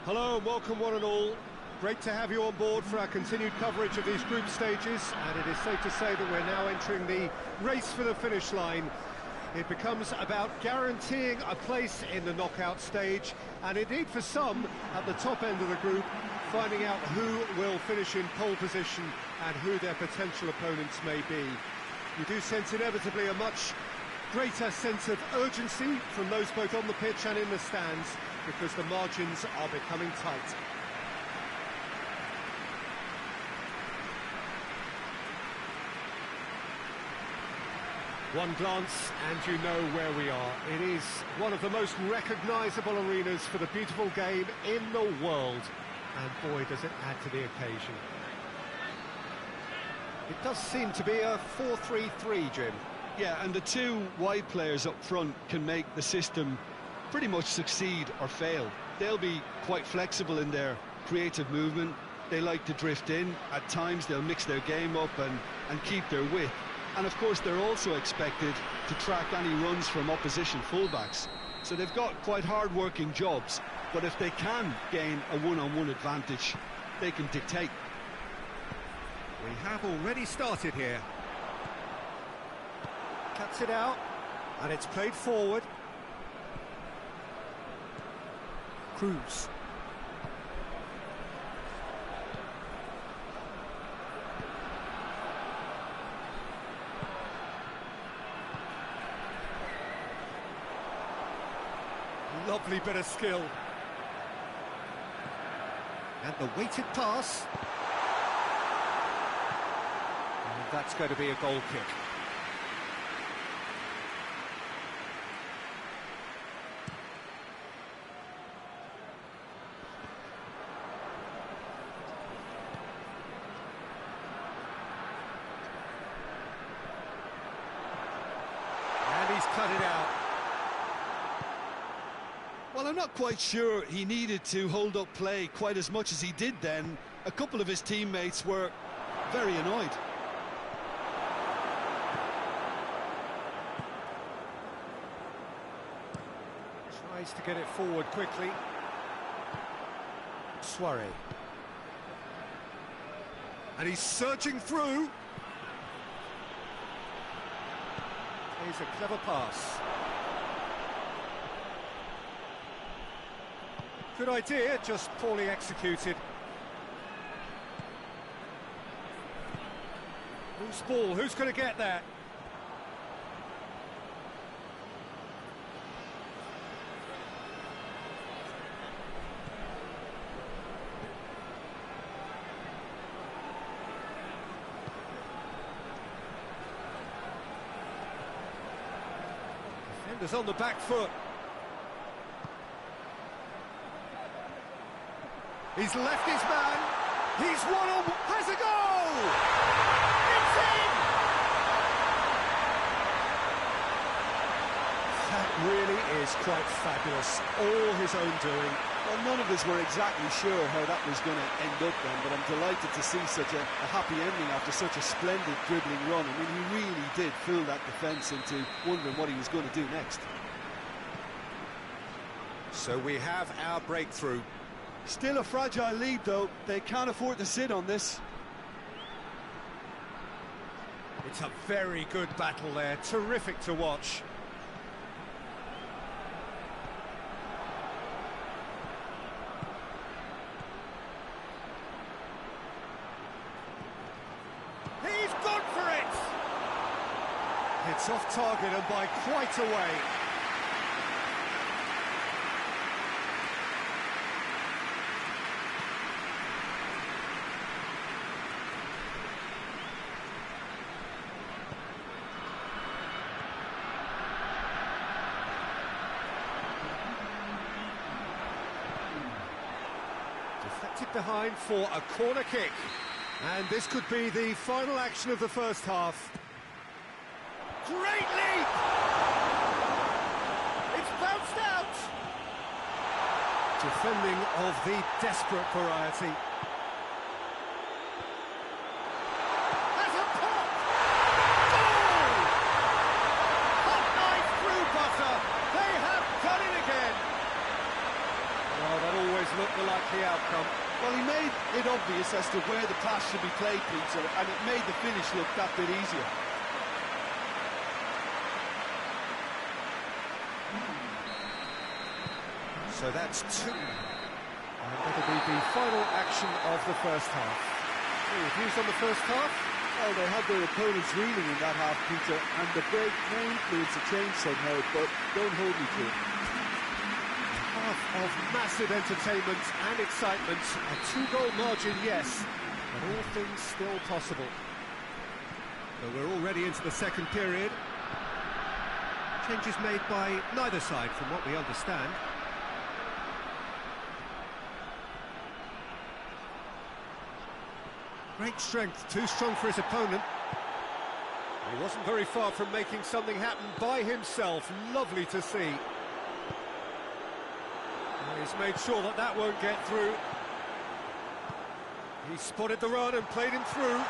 Hello and welcome one and all. Great to have you on board for our continued coverage of these group stages, and it is safe to say that we're now entering the race for the finish line. It becomes about guaranteeing a place in the knockout stage, and indeed for some at the top end of the group, finding out who will finish in pole position and who their potential opponents may be. We do sense inevitably a much greater sense of urgency from those both on the pitch and in the stands, because the margins are becoming tight. One glance and you know where we are. It is one of the most recognisable arenas for the beautiful game in the world, and boy does it add to the occasion. It does seem to be a 4-3-3, Jim. Yeah, and the two wide players up front can make the system pretty much succeed or fail. They'll be quite flexible in their creative movement. They like to drift in. At times they'll mix their game up and keep their width. And of course they're also expected to track any runs from opposition fullbacks. So they've got quite hard-working jobs, but if they can gain a one-on-one advantage, they can dictate. We have already started here. Cuts it out, and it's played forward. Cruz. Lovely bit of skill. And the weighted pass. And that's going to be a goal kick. And he's cut it out. Well, I'm not quite sure he needed to hold up play quite as much as he did then. A couple of his teammates were very annoyed. Tries to get it forward quickly. Suarez. And he's surging through. Plays a clever pass. Good idea, just poorly executed. Loose ball, who's going to get that? Defenders on the back foot. He's left his man, he's one on, has a goal! It's in! That really is quite fabulous, all his own doing. Well, none of us were exactly sure how that was going to end up then, but I'm delighted to see such a happy ending after such a splendid dribbling run. I mean, he really did fool that defence into wondering what he was going to do next. So we have our breakthrough. Still a fragile lead, though. They can't afford to sit on this. It's a very good battle there, terrific to watch. He's gone for it! It's off target and by quite a way. Deflected behind for a corner kick. And this could be the final action of the first half. Great leap! It's bounced out! Defending of the desperate variety. Has a pop! Goal! Hot knife through butter. They have done it again. Oh, that always looked the likely outcome. Well, he made it obvious as to where the pass should be played, Peter, and it made the finish look that bit easier. So that's two. And that'll be the final action of the first half. Any views on the first half? Well, they had their opponents reeling in that half, Peter, and the break may influence a change somehow, but don't hold me to it. Half of massive entertainment and excitement. A two-goal margin, yes, but all things still possible. So we're already into the second period. Changes made by neither side, from what we understand. Great strength, too strong for his opponent. He wasn't very far from making something happen by himself. Lovely to see. He's made sure that that won't get through. He spotted the run and played him through.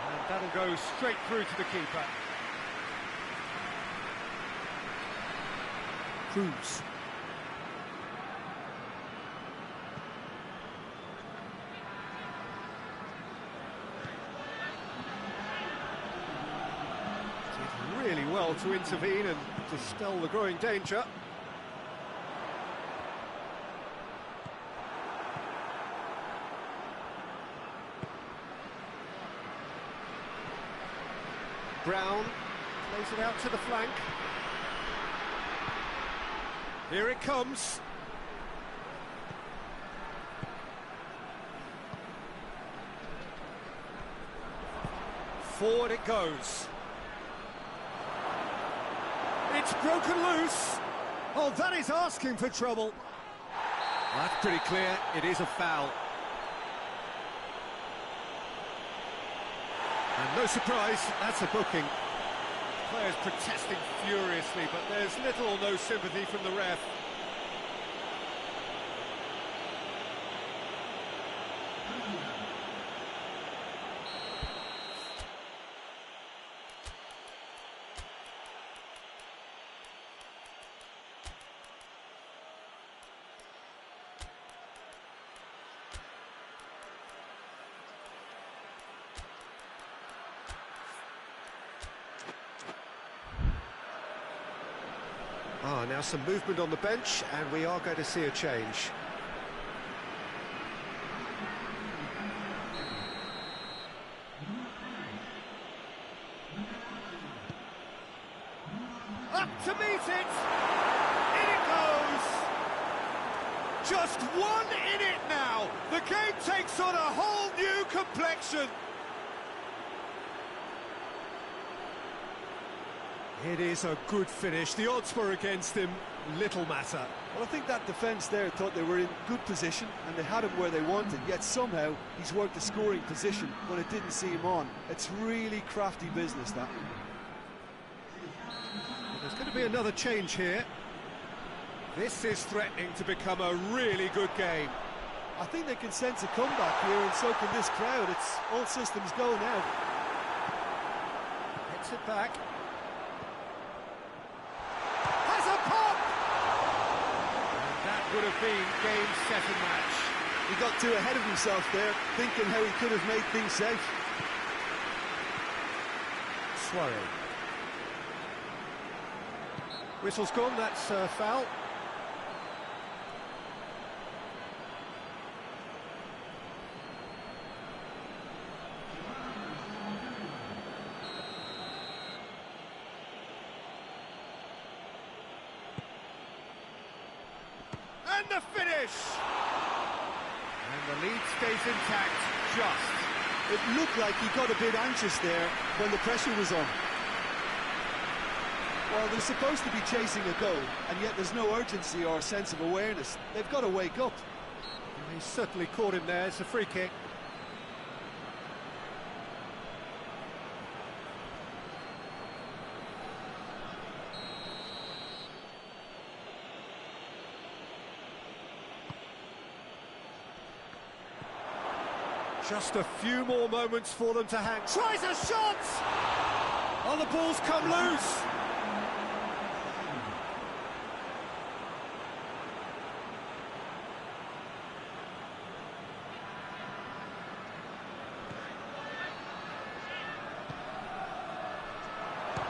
And that'll go straight through to the keeper. Cruz. Did really well to intervene and dispel the growing danger. Brown plays it out to the flank. Here it comes. Forward it goes. It's broken loose. Oh, that is asking for trouble. That's pretty clear. It is a foul. And no surprise, that's a booking. Players protesting furiously, but there's little or no sympathy from the ref. Now some movement on the bench, and we are going to see a change. Up to meet it! In it goes! Just one in it now! The game takes on a whole new complexion! It is a good finish. The odds were against him. Little matter. Well, I think that defence there thought they were in good position and they had him where they wanted, yet somehow he's worked the scoring position when it didn't see him on. It's really crafty business, that. There's going to be another change here. This is threatening to become a really good game. I think they can sense a comeback here, and so can this crowd. It's all systems go now. Gets it back. Would have been game, set and match. He got too ahead of himself there, thinking how he could have made things safe. Suarez. Whistle's gone, that's a foul. And the finish! And the lead stays intact, just. It looked like he got a bit anxious there when the pressure was on. Well, they're supposed to be chasing a goal, and yet there's no urgency or sense of awareness. They've got to wake up. He certainly caught him there, it's a free kick. Just a few more moments for them to hang. Tries a shot! Oh, the ball's come loose!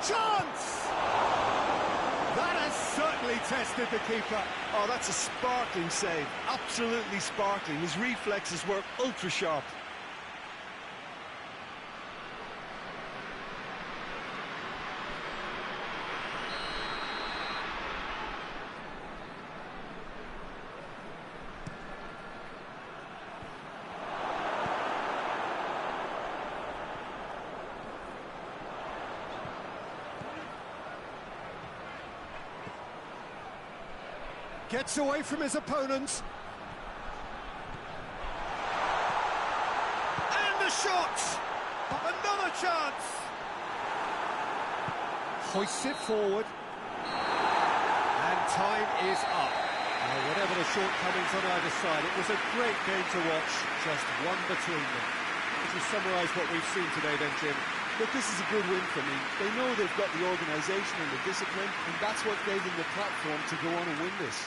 Chance! That has certainly tested the keeper. Oh, that's a sparkling save. Absolutely sparkling. His reflexes were ultra-sharp. Gets away from his opponents. And the shot! Another chance! Hoists it forward. And time is up. Now, whatever the shortcomings on either side, it was a great game to watch, just one between them. Would you summarise what we've seen today then, Jim? Look, this is a good win for me. They know they've got the organisation and the discipline, and that's what gave them the platform to go on and win this.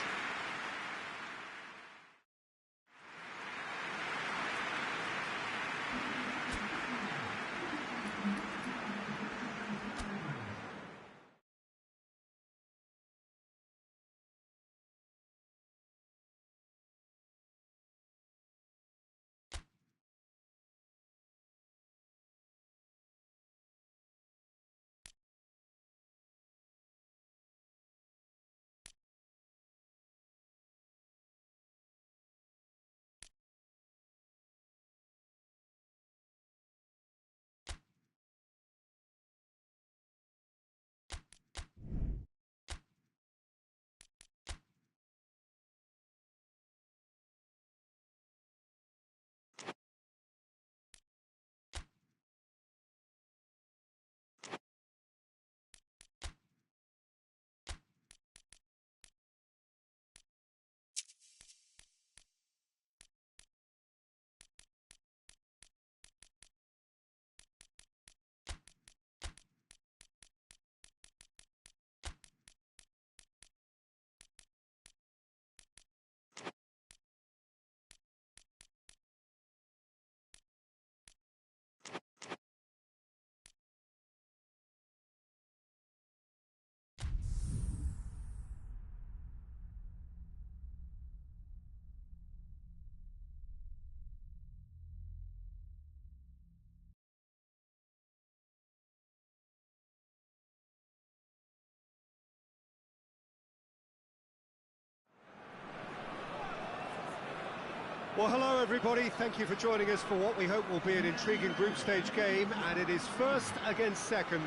Well, hello everybody, thank you for joining us for what we hope will be an intriguing group stage game, and it is first against second.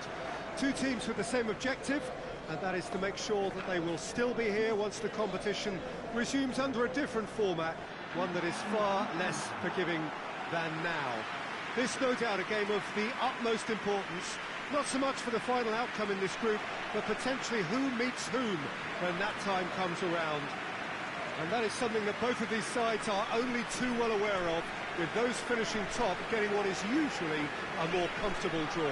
Two teams with the same objective, and that is to make sure that they will still be here once the competition resumes under a different format, one that is far less forgiving than now. This, no doubt, a game of the utmost importance, not so much for the final outcome in this group, but potentially who meets whom when that time comes around. And that is something that both of these sides are only too well aware of, with those finishing top getting what is usually a more comfortable draw.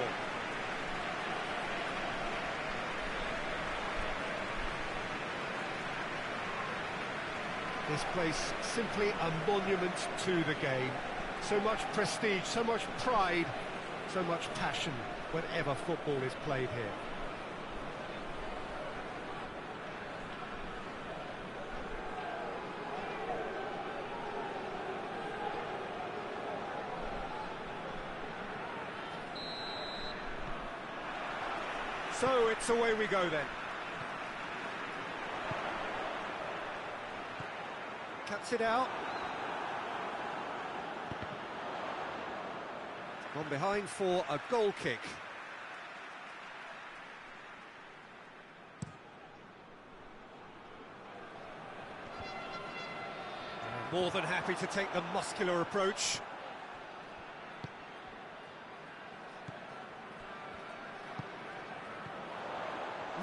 This place simply a monument to the game. So much prestige, so much pride, so much passion whenever football is played here. So it's away we go then. Cuts it out. Gone behind for a goal kick. More than happy to take the muscular approach.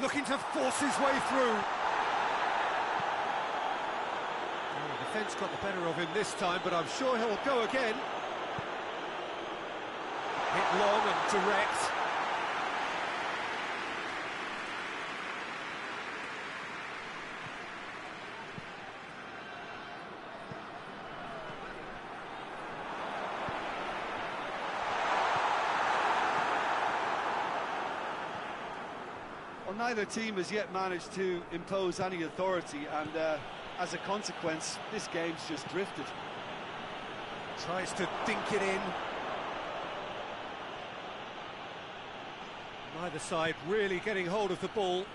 Looking to force his way through. Oh, the defence got the better of him this time, but I'm sure he'll go again. Hit long and direct. Well, neither team has yet managed to impose any authority, and as a consequence, this game's just drifted. Tries to dink it in. Neither side really getting hold of the ball.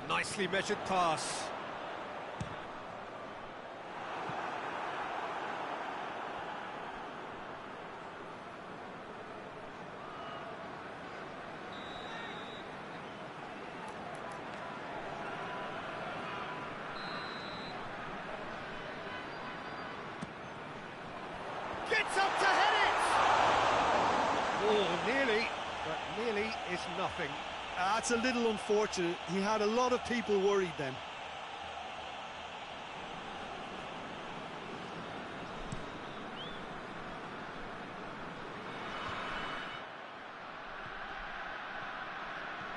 Nicely measured pass. Gets up to head it! Oh, nearly, but nearly is nothing. That's a little unfortunate. He had a lot of people worried then.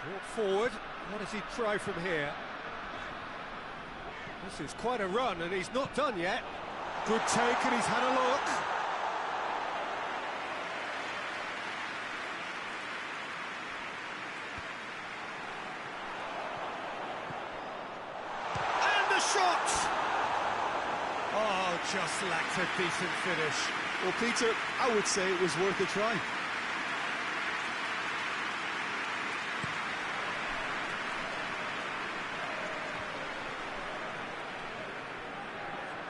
Brought forward. What does he try from here? This is quite a run, and he's not done yet. Good take, and he's had a look. Shot! Oh, just lacked a decent finish. Well, Peter, I would say it was worth a try.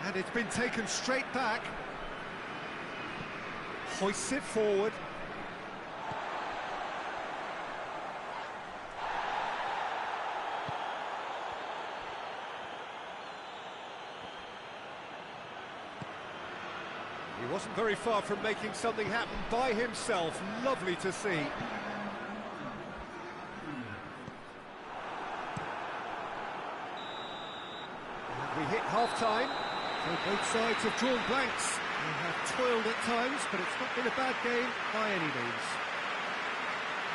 And it's been taken straight back. Hoists it forward. He wasn't very far from making something happen by himself. Lovely to see. And we hit half-time. So both sides have drawn blanks. They have toiled at times, but it's not been a bad game by any means.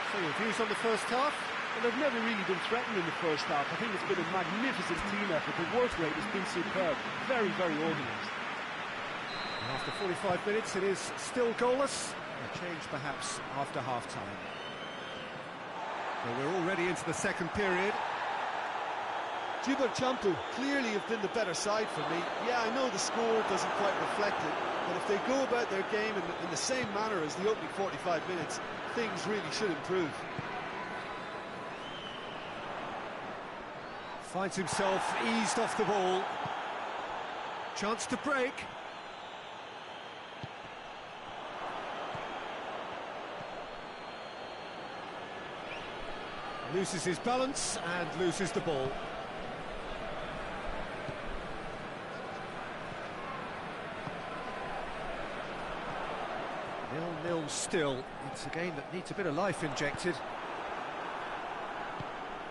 So your views on the first half? Well, they've never really been threatened in the first half. I think it's been a magnificent team effort. The work rate has been superb. Very, very organised. After 45 minutes, it is still goalless. A change, perhaps, after half-time. So we're already into the second period. Giberchampu clearly have been the better side for me. Yeah, I know the score doesn't quite reflect it, but if they go about their game in the same manner as the opening 45 minutes, things really should improve. Finds himself eased off the ball. Chance to break. Loses his balance and loses the ball. 0-0 still. It's a game that needs a bit of life injected.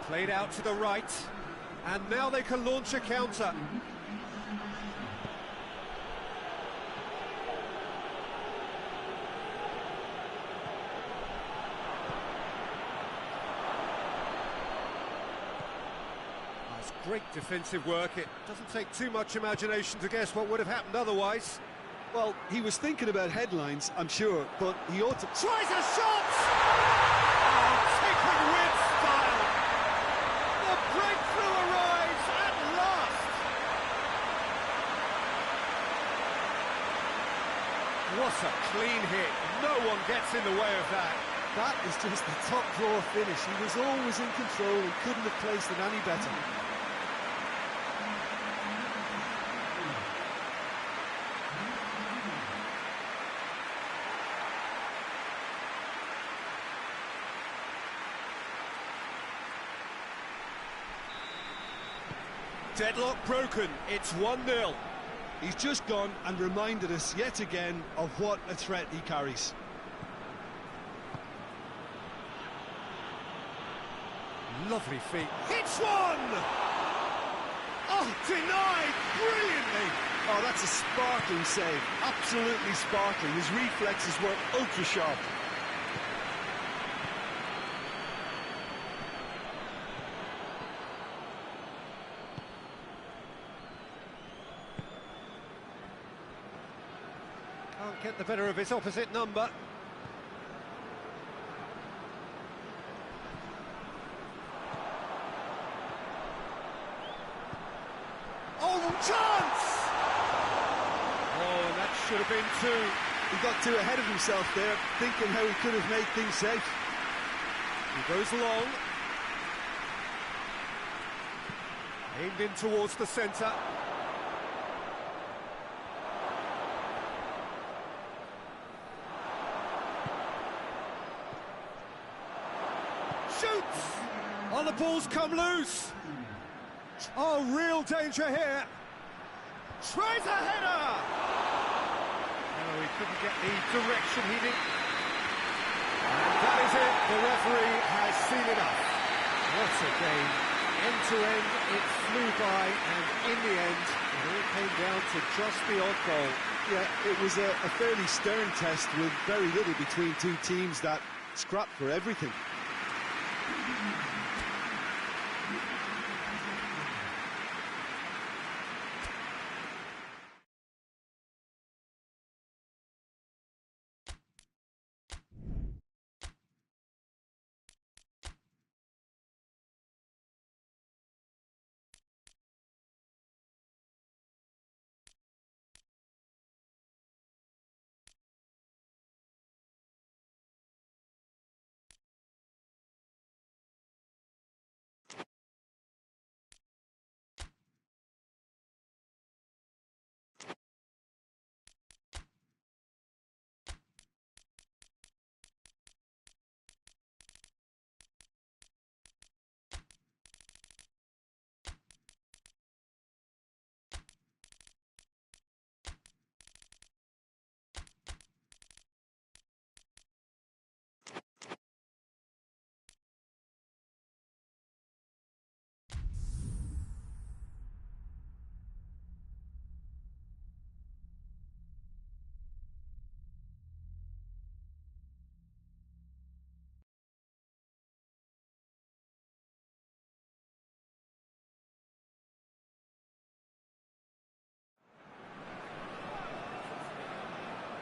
Played out to the right, and now they can launch a counter. That's great defensive work. It doesn't take too much imagination to guess what would have happened otherwise. Well, he was thinking about headlines, I'm sure, but he ought to... Tries a shot! Oh, taken with style! The breakthrough arrives at last! What a clean hit. No one gets in the way of that. That is just the top drawer finish. He was always in control and couldn't have placed it any better. Deadlock broken, it's 1-0. He's just gone and reminded us yet again of what a threat he carries. Lovely feet. Hits one! Oh, denied brilliantly! Oh, that's a sparkling save. Absolutely sparkling. His reflexes were ultra sharp. Can't get the better of his opposite number. Oh, chance! Oh, and that should have been two. He got too ahead of himself there, thinking how he could have made things safe. He goes long. Aimed in towards the centre. Shoots! Oh, the ball's come loose. Oh, real danger here. Tries a header! Oh, he couldn't get the direction he did. And that is it. The referee has seen enough. What a game. End to end, it flew by, and in the end, it all came down to just the odd goal. Yeah, it was a fairly stern test with very little between two teams that scrapped for everything.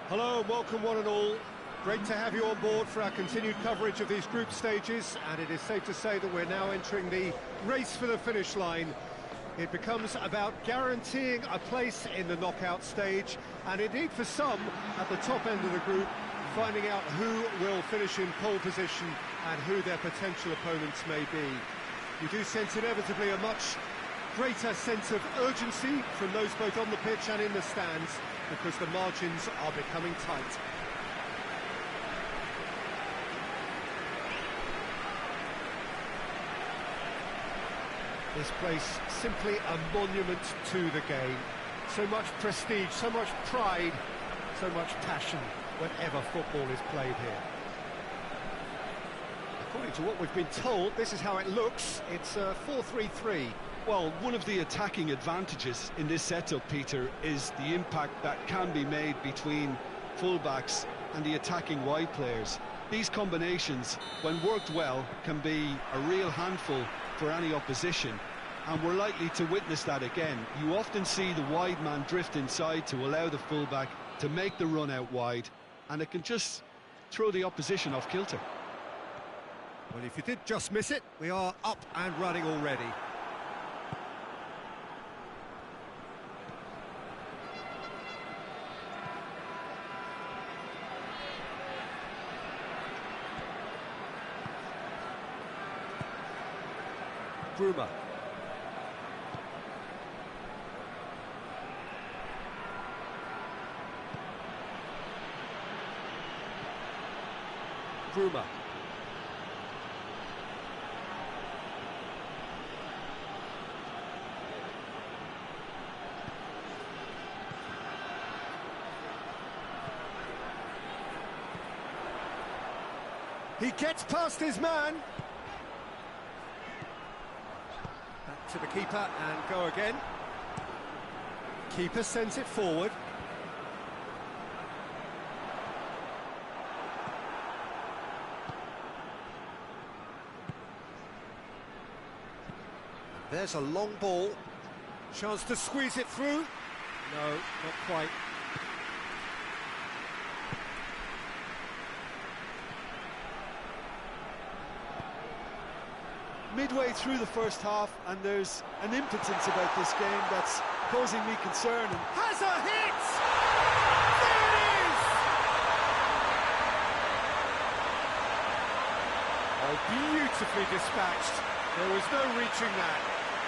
Hello and welcome one and all. Great to have you on board for our continued coverage of these group stages, and it is safe to say that we're now entering the race for the finish line. It becomes about guaranteeing a place in the knockout stage, and indeed for some, at the top end of the group, finding out who will finish in pole position and who their potential opponents may be. You do sense inevitably a much greater sense of urgency from those both on the pitch and in the stands, because the margins are becoming tight. This place simply a monument to the game. So much prestige, so much pride, so much passion whenever football is played here. According to what we've been told, this is how it looks. It's 4-3-3. Well, one of the attacking advantages in this setup, Peter, is the impact that can be made between fullbacks and the attacking wide players. These combinations, when worked well, can be a real handful for any opposition, and we're likely to witness that again. You often see the wide man drift inside to allow the fullback to make the run out wide, and it can just throw the opposition off kilter. Well, if you did just miss it, we are up and running already. Bruma. Bruma. He gets past his man. Back to the keeper and go again. Keeper sends it forward. There's a long ball. Chance to squeeze it through. No, not quite. Midway through the first half, and there's an impotence about this game that's causing me concern. And has a hit! There it is! Oh, beautifully dispatched. There was no reaching that.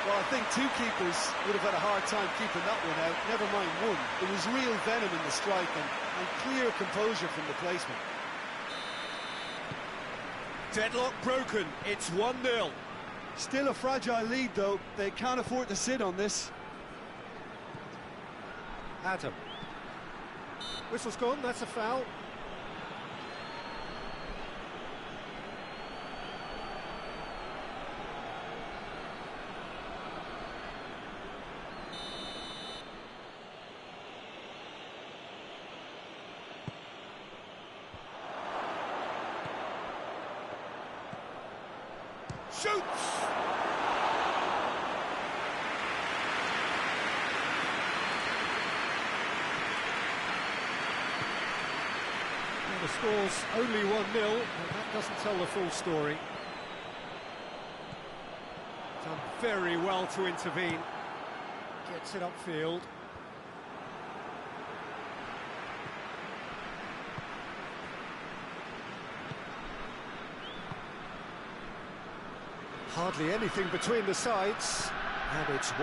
Well, I think two keepers would have had a hard time keeping that one out, never mind one. There was real venom in the strike and clear composure from the placement. Deadlock broken, it's 1-0. Still a fragile lead, though. They can't afford to sit on this. Adam. Whistle's gone, that's a foul. Shoots! Well, the score's only 1-0, but that doesn't tell the full story. Done very well to intervene. Gets it upfield. Hardly anything between the sides, and it's 1-0.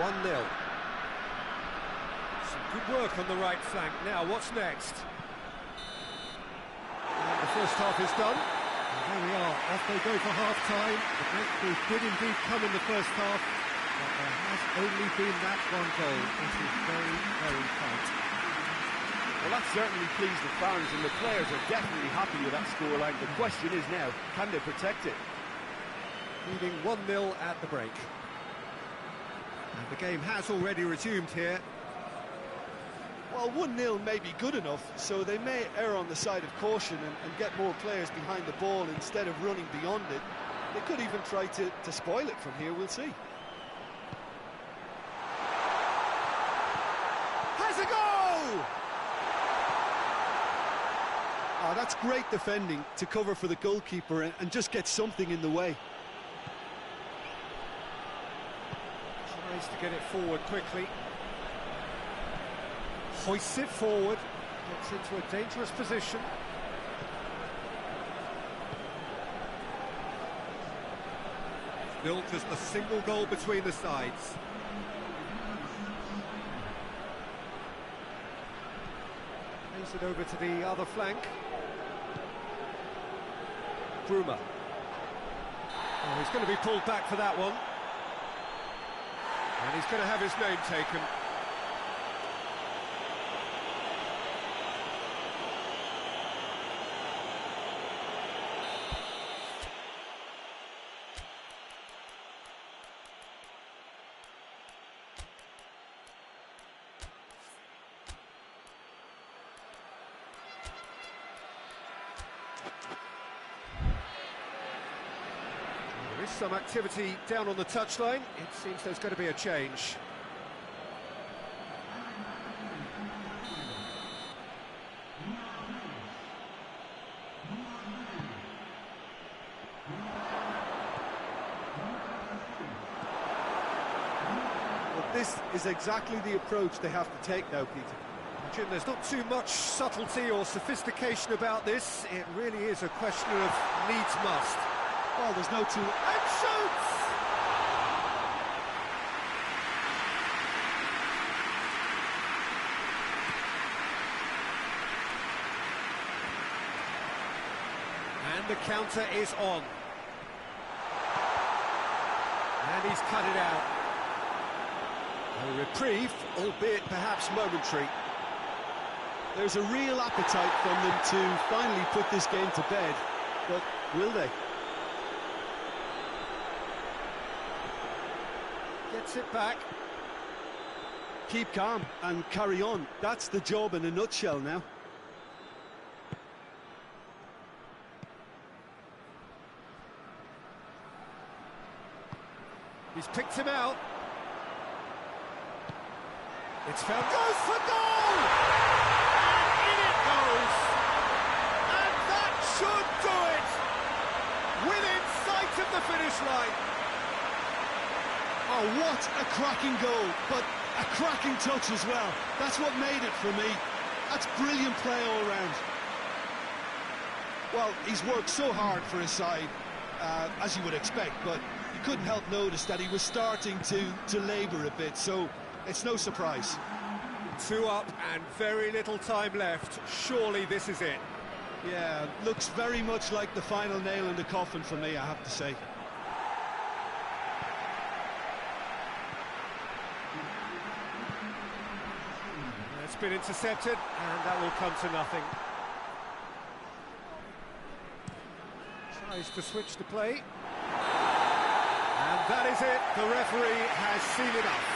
Some good work on the right flank. Now, what's next? And the first half is done. And there we are, off they go for half-time. The breakthrough did indeed come in the first half, but there has only been that one goal. It is very, very tight. Well, that certainly pleased the fans, and the players are definitely happy with that scoreline. The question is now, can they protect it? Leading 1-0 at the break. And the game has already resumed here. Well, 1-0 may be good enough, so they may err on the side of caution and get more players behind the ball instead of running beyond it. They could even try to spoil it from here, we'll see. Has a goal! Oh, that's great defending to cover for the goalkeeper and just get something in the way. Needs to get it forward quickly. Hoists it forward. Gets into a dangerous position. Built as the single goal between the sides. Plays it over to the other flank. Bruma. Oh, he's going to be pulled back for that one. And he's going to have his name taken. There is some activity down on the touchline. It seems there's going to be a change. Well, this is exactly the approach they have to take now, Peter. Jim, there's not too much subtlety or sophistication about this. It really is a question of needs must. Oh, there's no two... And shoots! And the counter is on. And he's cut it out. A reprieve, albeit perhaps momentary. There's a real appetite from them to finally put this game to bed, but will they? Gets it back. Keep calm and carry on. That's the job in a nutshell now. He's picked him out. It's found. Goes for goal! And in it goes! And that should do it! Within sight of the finish line. Oh, what a cracking goal, but a cracking touch as well. That's what made it for me. That's brilliant play all round. Well, he's worked so hard for his side, as you would expect, but you couldn't help notice that he was starting to labour a bit, so it's no surprise. 2 up and very little time left. Surely this is it. Yeah, looks very much like the final nail in the coffin for me, I have to say. It's been intercepted, and that will come to nothing. Tries to switch the play. And that is it. The referee has seen enough.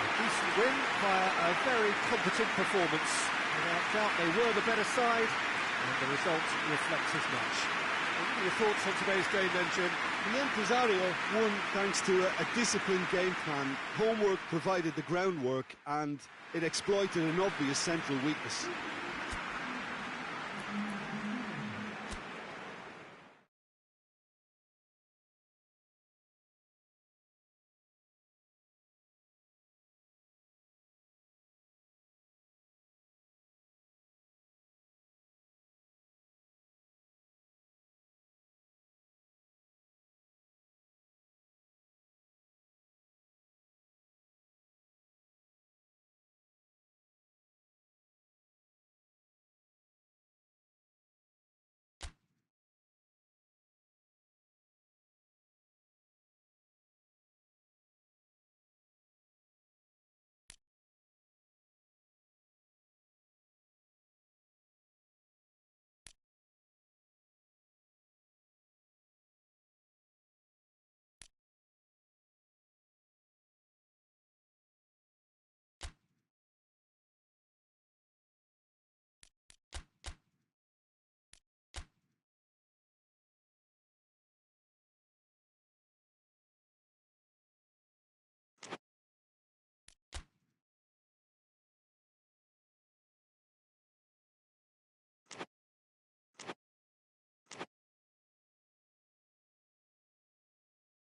A decent win via a very competent performance. Without doubt, they were the better side, and the result reflects as much. What are your thoughts on today's game then, Jim? The Empresario won thanks to a disciplined game plan. Homework provided the groundwork, and it exploited an obvious central weakness.